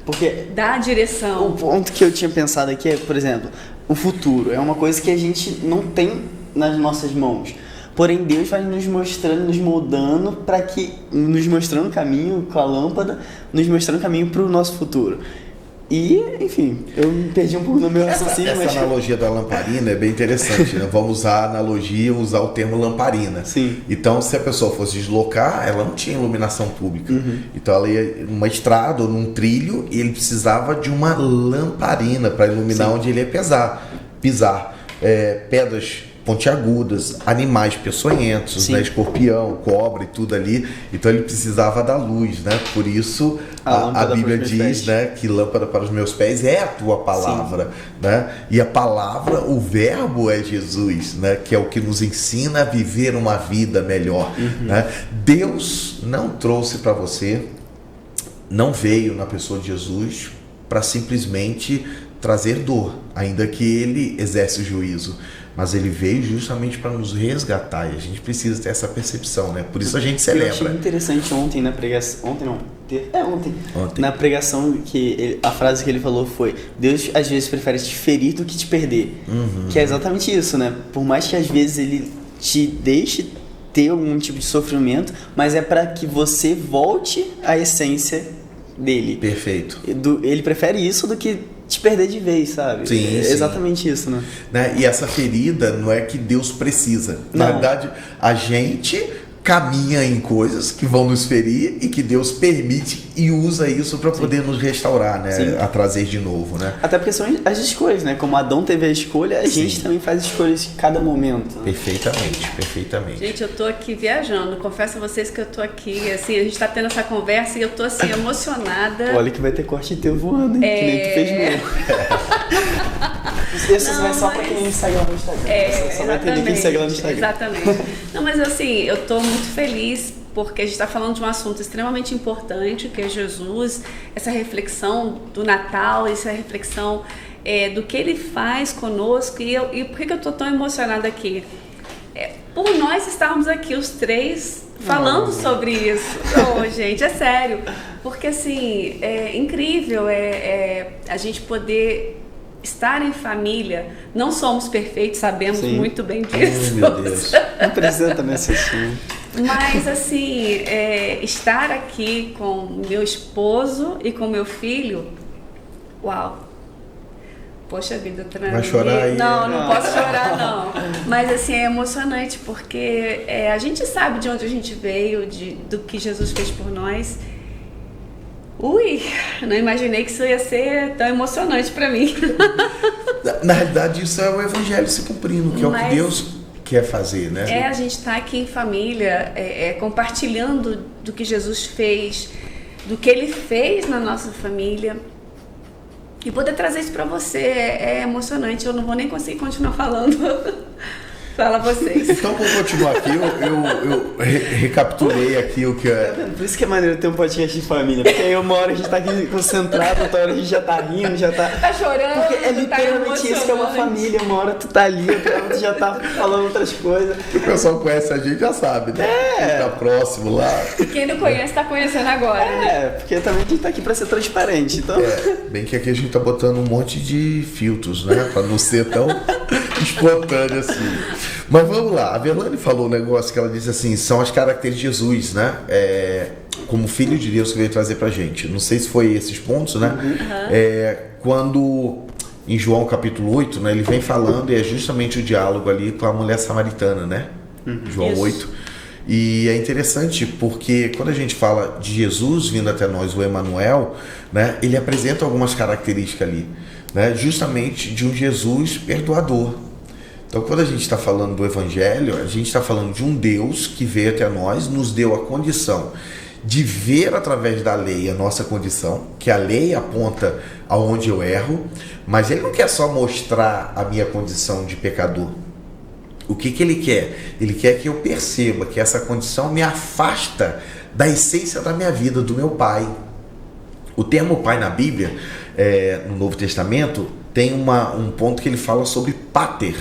porque dá a direção. O ponto que eu tinha pensado aqui é, por exemplo, o futuro é uma coisa que a gente não tem nas nossas mãos. Porém, Deus vai nos mostrando, nos moldando nos mostrando o caminho com a lâmpada, nos mostrando o caminho para o nosso futuro. E, enfim, eu me perdi um pouco no meu raciocínio. Essa analogia da lamparina é bem interessante, né? Vamos usar a analogia, usar o termo lamparina. Sim. Então, se a pessoa fosse deslocar, ela não tinha iluminação pública. Uhum. Então, ela ia numa estrada ou num trilho e ele precisava de uma lamparina para iluminar onde ele ia pisar. Pedras pontiagudas, animais peçonhentos, né? Escorpião, cobra e tudo ali. Então ele precisava da luz, né? Por isso a Bíblia diz, né, que lâmpada para os meus pés é a tua palavra, né? E a palavra, o verbo é Jesus, né? Que é o que nos ensina a viver uma vida melhor, né? Deus não trouxe para você, não veio na pessoa de Jesus para simplesmente trazer dor, ainda que ele exerce o juízo. Mas ele veio justamente para nos resgatar e a gente precisa ter essa percepção, né? Por isso a gente celebra. Eu achei interessante ontem na pregação, ontem. Na pregação a frase que ele falou foi: Deus às vezes prefere te ferir do que te perder. Que é exatamente isso, né? Por mais que às vezes ele te deixe ter algum tipo de sofrimento, mas é para que você volte à essência dele. Perfeito. Ele prefere isso do que te perder de vez, sabe? Sim, é sim. exatamente isso, né? E essa ferida não é que Deus precisa. Na verdade, a gente caminha em coisas que vão nos ferir e que Deus permite e usa isso para poder nos restaurar, né? Sim. A trazer de novo, né? Até porque são as escolhas, né? Como Adão teve a escolha, a gente também faz escolhas em cada momento. Perfeitamente. Gente, eu tô aqui viajando. Confesso a vocês que eu tô aqui, assim, a gente tá tendo essa conversa e eu tô, assim, emocionada. Olha que vai ter corte de teu voando, hein? Que nem tu fez mesmo. Esse vai só pra quem segue lá no Instagram. Só vai entender quem segue lá no Instagram. Exatamente. Não, mas assim, eu tô muito feliz porque a gente está falando de um assunto extremamente importante, que é Jesus, essa reflexão do Natal, essa reflexão do que Ele faz conosco. E por que eu estou tão emocionada aqui? Por nós estarmos aqui, os três, falando sobre isso. Oh, gente, é sério. Porque, assim, é incrível a gente poder estar em família. Não somos perfeitos, sabemos muito bem disso. Meu Deus. Não precisa também assistir. Mas, assim, estar aqui com meu esposo e com meu filho, uau! Poxa vida, vai chorar aí? Não posso chorar, não. Mas, assim, é emocionante, porque a gente sabe de onde a gente veio, do que Jesus fez por nós. Não imaginei que isso ia ser tão emocionante para mim. Na realidade, isso é o Evangelho se cumprindo, que é o que Deus quer fazer, né? A gente tá aqui em família, compartilhando do que Jesus fez, do que Ele fez na nossa família. E poder trazer isso pra você é emocionante. Eu não vou nem conseguir continuar falando. Fala vocês. Então, vou continuar aqui. Eu recapitulei aqui o que é. Por isso que é maneiro ter um podcast de família. Porque aí uma hora a gente tá aqui concentrado, outra hora a gente já tá rindo, já tá. Tá chorando. Porque é literalmente isso que é uma família. Uma hora tu tá ali, outra hora tu já tá falando outras coisas. O pessoal que conhece a gente já sabe, né? Quem tá próximo lá. Quem não conhece tá conhecendo agora, né? Porque também a gente tá aqui pra ser transparente. Então... bem que aqui a gente tá botando um monte de filtros, né? Pra não ser tão espontâneo assim. Mas vamos lá, a Verlane falou um negócio que ela disse assim, são as características de Jesus, né? Como Filho de Deus que veio trazer pra gente. Não sei se foi esses pontos, né? Quando em João capítulo 8, né, ele vem falando, e é justamente o diálogo ali com a mulher samaritana, né? João Isso. 8. E é interessante porque quando a gente fala de Jesus vindo até nós, o Emanuel, né, ele apresenta algumas características ali, né, justamente de um Jesus perdoador. Então, quando a gente está falando do Evangelho, a gente está falando de um Deus que veio até nós, nos deu a condição de ver através da lei a nossa condição, que a lei aponta aonde eu erro, mas Ele não quer só mostrar a minha condição de pecador. O que Ele quer? Ele quer que eu perceba que essa condição me afasta da essência da minha vida, do meu Pai. O termo Pai na Bíblia, no Novo Testamento, tem um ponto que ele fala sobre pater.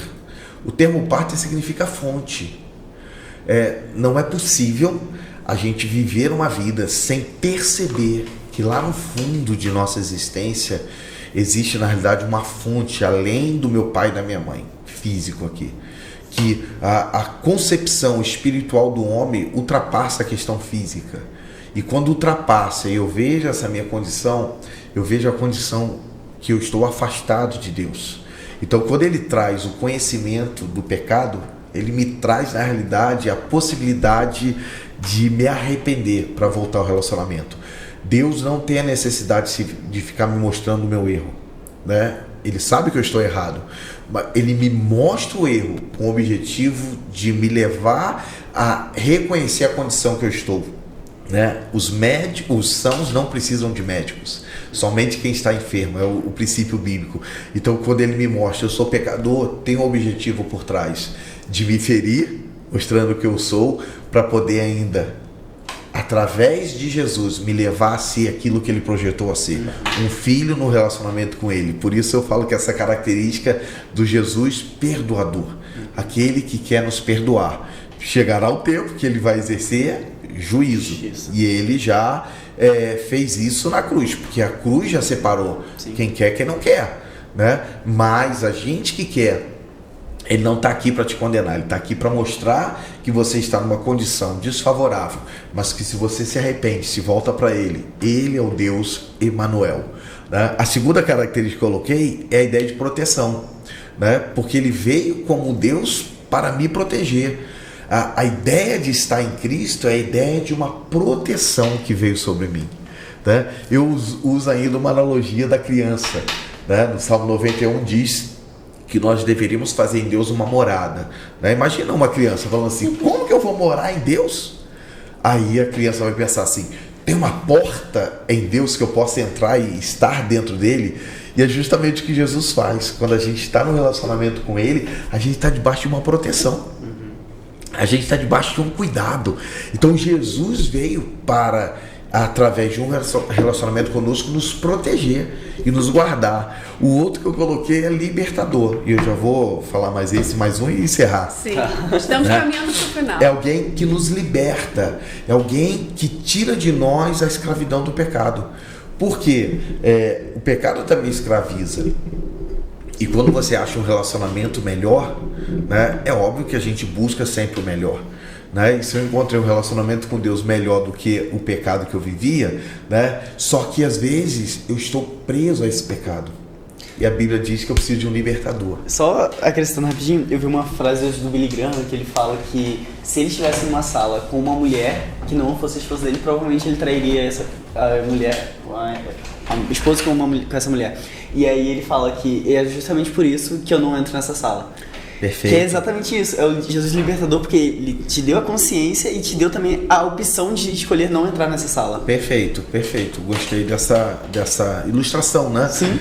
O termo pater significa fonte. Não é possível a gente viver uma vida sem perceber que lá no fundo de nossa existência existe na realidade uma fonte além do meu pai e da minha mãe, físico aqui. Que a concepção espiritual do homem ultrapassa a questão física. E quando ultrapassa e eu vejo essa minha condição, eu vejo a condição que eu estou afastado de Deus. Então, quando Ele traz o conhecimento do pecado, Ele me traz, na realidade, a possibilidade de me arrepender para voltar ao relacionamento. Deus não tem a necessidade de ficar me mostrando o meu erro, né? Ele sabe que eu estou errado, mas Ele me mostra o erro com o objetivo de me levar a reconhecer a condição que eu estou, né? Os sãos não precisam de médicos, somente quem está enfermo, é o princípio bíblico. Então, quando Ele me mostra eu sou pecador, tem um objetivo por trás de me ferir, mostrando que eu sou, para poder ainda, através de Jesus, me levar a ser aquilo que Ele projetou a ser, um filho no relacionamento com Ele. Por isso eu falo que essa característica do Jesus perdoador, aquele que quer nos perdoar. Chegará o tempo que Ele vai exercer juízo. E Ele já fez isso na cruz, porque a cruz já separou quem quer e quem não quer, né? Mas a gente que quer Ele não está aqui para te condenar, ele está aqui para mostrar que você está numa condição desfavorável, mas que se você se arrepende, se volta para ele é o Deus Emanuel. Né? A segunda característica que eu coloquei é a ideia de proteção, né? Porque ele veio como Deus para me proteger. A ideia de estar em Cristo é a ideia de uma proteção que veio sobre mim. Né? Eu uso ainda uma analogia da criança. Né? No Salmo 91 diz que nós deveríamos fazer em Deus uma morada. Né? Imagina uma criança falando assim, como que eu vou morar em Deus? Aí a criança vai pensar assim, tem uma porta em Deus que eu possa entrar e estar dentro dele? E é justamente o que Jesus faz. Quando a gente está no relacionamento com ele, a gente está debaixo de uma proteção. A gente está debaixo de um cuidado. Então Jesus veio para, através de um relacionamento conosco, nos proteger e nos guardar. O outro que eu coloquei é libertador. E eu já vou falar mais um e encerrar. Sim, estamos caminhando para o final. É alguém que nos liberta. É alguém que tira de nós a escravidão do pecado. Por quê? O pecado também escraviza. E quando você acha um relacionamento melhor, né, é óbvio que a gente busca sempre o melhor. Né? E se eu encontrei um relacionamento com Deus melhor do que o pecado que eu vivia, né, só que às vezes eu estou preso a esse pecado. E a Bíblia diz que eu preciso de um libertador. Só acrescentando rapidinho, eu vi uma frase hoje do Billy Graham que ele fala que se ele estivesse numa sala com uma mulher que não fosse a esposa dele, provavelmente ele trairia a mulher, a esposa com essa mulher. E aí ele fala que é justamente por isso que eu não entro nessa sala. Perfeito. Que é exatamente isso, é o Jesus libertador, porque ele te deu a consciência e te deu também a opção de escolher não entrar nessa sala. Perfeito. Gostei dessa ilustração, né? Sim.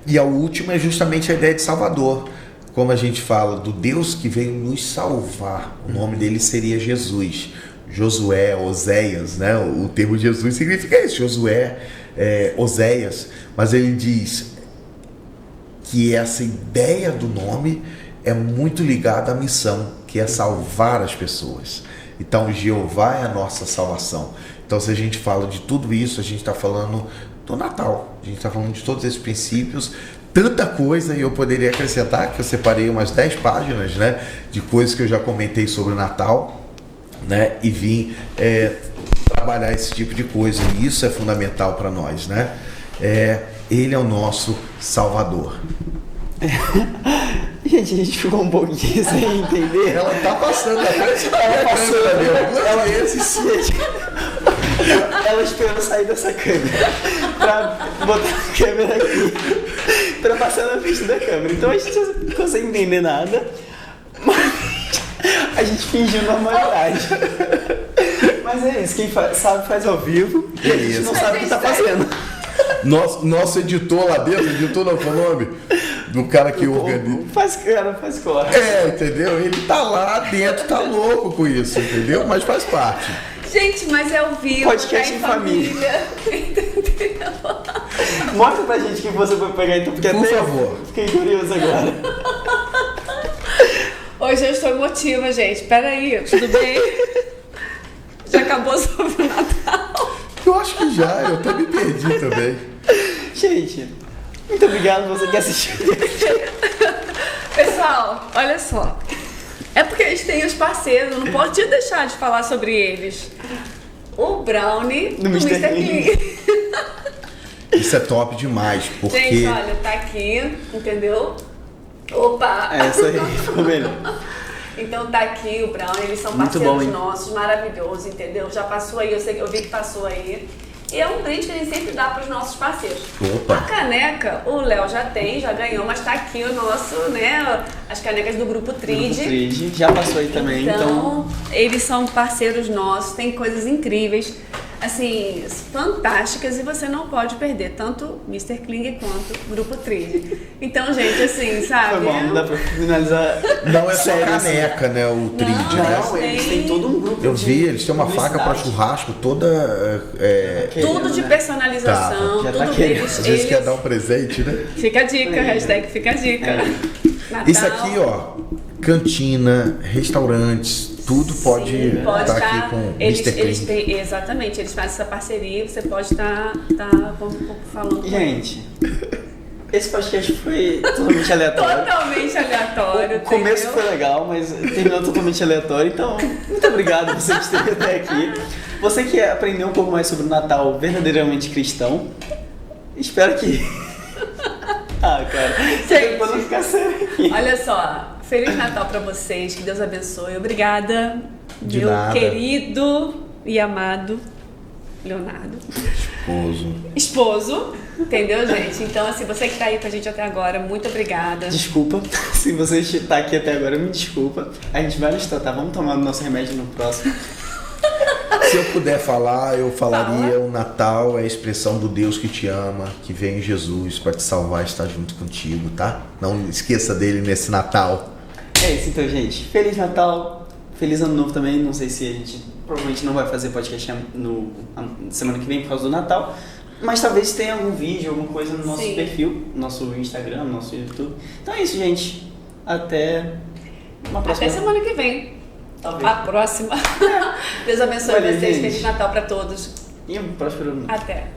E a última é justamente a ideia de Salvador. Como a gente fala, do Deus que veio nos salvar. O nome dele seria Jesus. Josué, Oséias, né? O termo Jesus significa isso, Josué, Oséias. Mas ele diz que essa ideia do nome é muito ligada à missão, que é salvar as pessoas. Então, Jeová é a nossa salvação. Então, se a gente fala de tudo isso, a gente está falando do Natal. A gente está falando de todos esses princípios, tanta coisa, e eu poderia acrescentar que eu separei umas 10 páginas, né, de coisas que eu já comentei sobre o Natal, né, e vim trabalhar esse tipo de coisa. E isso é fundamental para nós, né? Ele é o nosso Salvador. Gente, a gente ficou um pouquinho sem entender. Ela tá passando a frente da câmera, meu. Ela esperou sair dessa câmera pra botar a câmera aqui, pra passar na frente da câmera. Então a gente não consegue entender nada, mas a gente fingiu normalidade. Mas é isso, quem sabe faz ao vivo e a gente não sabe o que tá fazendo. Nosso editor lá dentro, editor não foi o nome? Do cara que organiza. Faz corte. Entendeu? Ele tá lá dentro, tá louco com isso, entendeu? Mas faz parte. Gente, mas é ao vivo. Podcast em família. Entendeu? Mostra pra gente o que você foi pegar então, porque por até favor. Fiquei curioso agora. Hoje eu estou emotiva, gente. Peraí, tudo bem? Já acabou sobre o Natal? Eu acho que já, eu até me perdi também. Gente, muito obrigado você que assistiu. Pessoal, olha só. É porque eles têm os parceiros, eu não posso deixar de falar sobre eles. O Brownie do Mr. Clean. Isso é top demais, porque... Gente, olha, tá aqui, entendeu? Opa! Essa aí, ficou melhor. Então tá aqui o Brownie, eles são Muito parceiros bom, nossos, maravilhosos, entendeu? Já passou aí, eu vi que passou aí. E é um brinde que a gente sempre dá para os nossos parceiros. Opa. A caneca, o Léo já ganhou, mas tá aqui o nosso, né? As canecas do Grupo Tride. Já passou aí também, então... Eles são parceiros nossos, tem coisas incríveis, assim, fantásticas, e você não pode perder, tanto Mr. Kling quanto Grupo Tride. Então, gente, assim, sabe? Foi bom, não dá pra finalizar. Não é só sério, caneca, assim. né? O Tride, né? Não, eles têm todo um grupo. Eu vi, eles têm uma faca para churrasco toda... Tudo de personalização, Já tá tudo querendo. deles. Às vezes quer dar um presente, né? Fica a dica, hashtag fica a dica. Natal. Isso aqui, ó, cantina, restaurantes, tudo pode estar aqui com eles Mr. Clean. têm, exatamente, eles fazem essa parceria, você pode estar falando com Gente, esse podcast foi totalmente aleatório. Totalmente aleatório. O começo entendeu? foi legal, mas terminou totalmente aleatório. Então, muito obrigado por você que esteve até aqui. Você que aprendeu um pouco mais sobre o Natal verdadeiramente cristão, espero que... Ah, cara, Gente, pra não ficar sério aqui. Olha só, Feliz Natal pra vocês, que Deus abençoe. Obrigada, De meu nada. querido e amado Leonardo. Esposo, entendeu, gente? Então, assim, você que tá aí com a gente até agora, muito obrigada. Desculpa, se você está aqui até agora, me desculpa. A gente vai nos tratar, vamos tomar o nosso remédio no próximo. Se eu puder falar, eu falaria: o Natal é a expressão do Deus que te ama, que veio em Jesus para te salvar e estar junto contigo, tá? Não esqueça dele nesse Natal. É isso então, gente. Feliz Natal, feliz Ano Novo também. Não sei se a gente provavelmente não vai fazer podcast semana que vem por causa do Natal, mas talvez tenha algum vídeo, alguma coisa no nosso Sim. perfil, nosso Instagram, nosso YouTube. Então é isso, gente. Até uma próxima. Até semana que vem. Talvez. A próxima. Deus abençoe Valeu, vocês. gente. Feliz Natal pra todos. E um próspero ano novo. Até.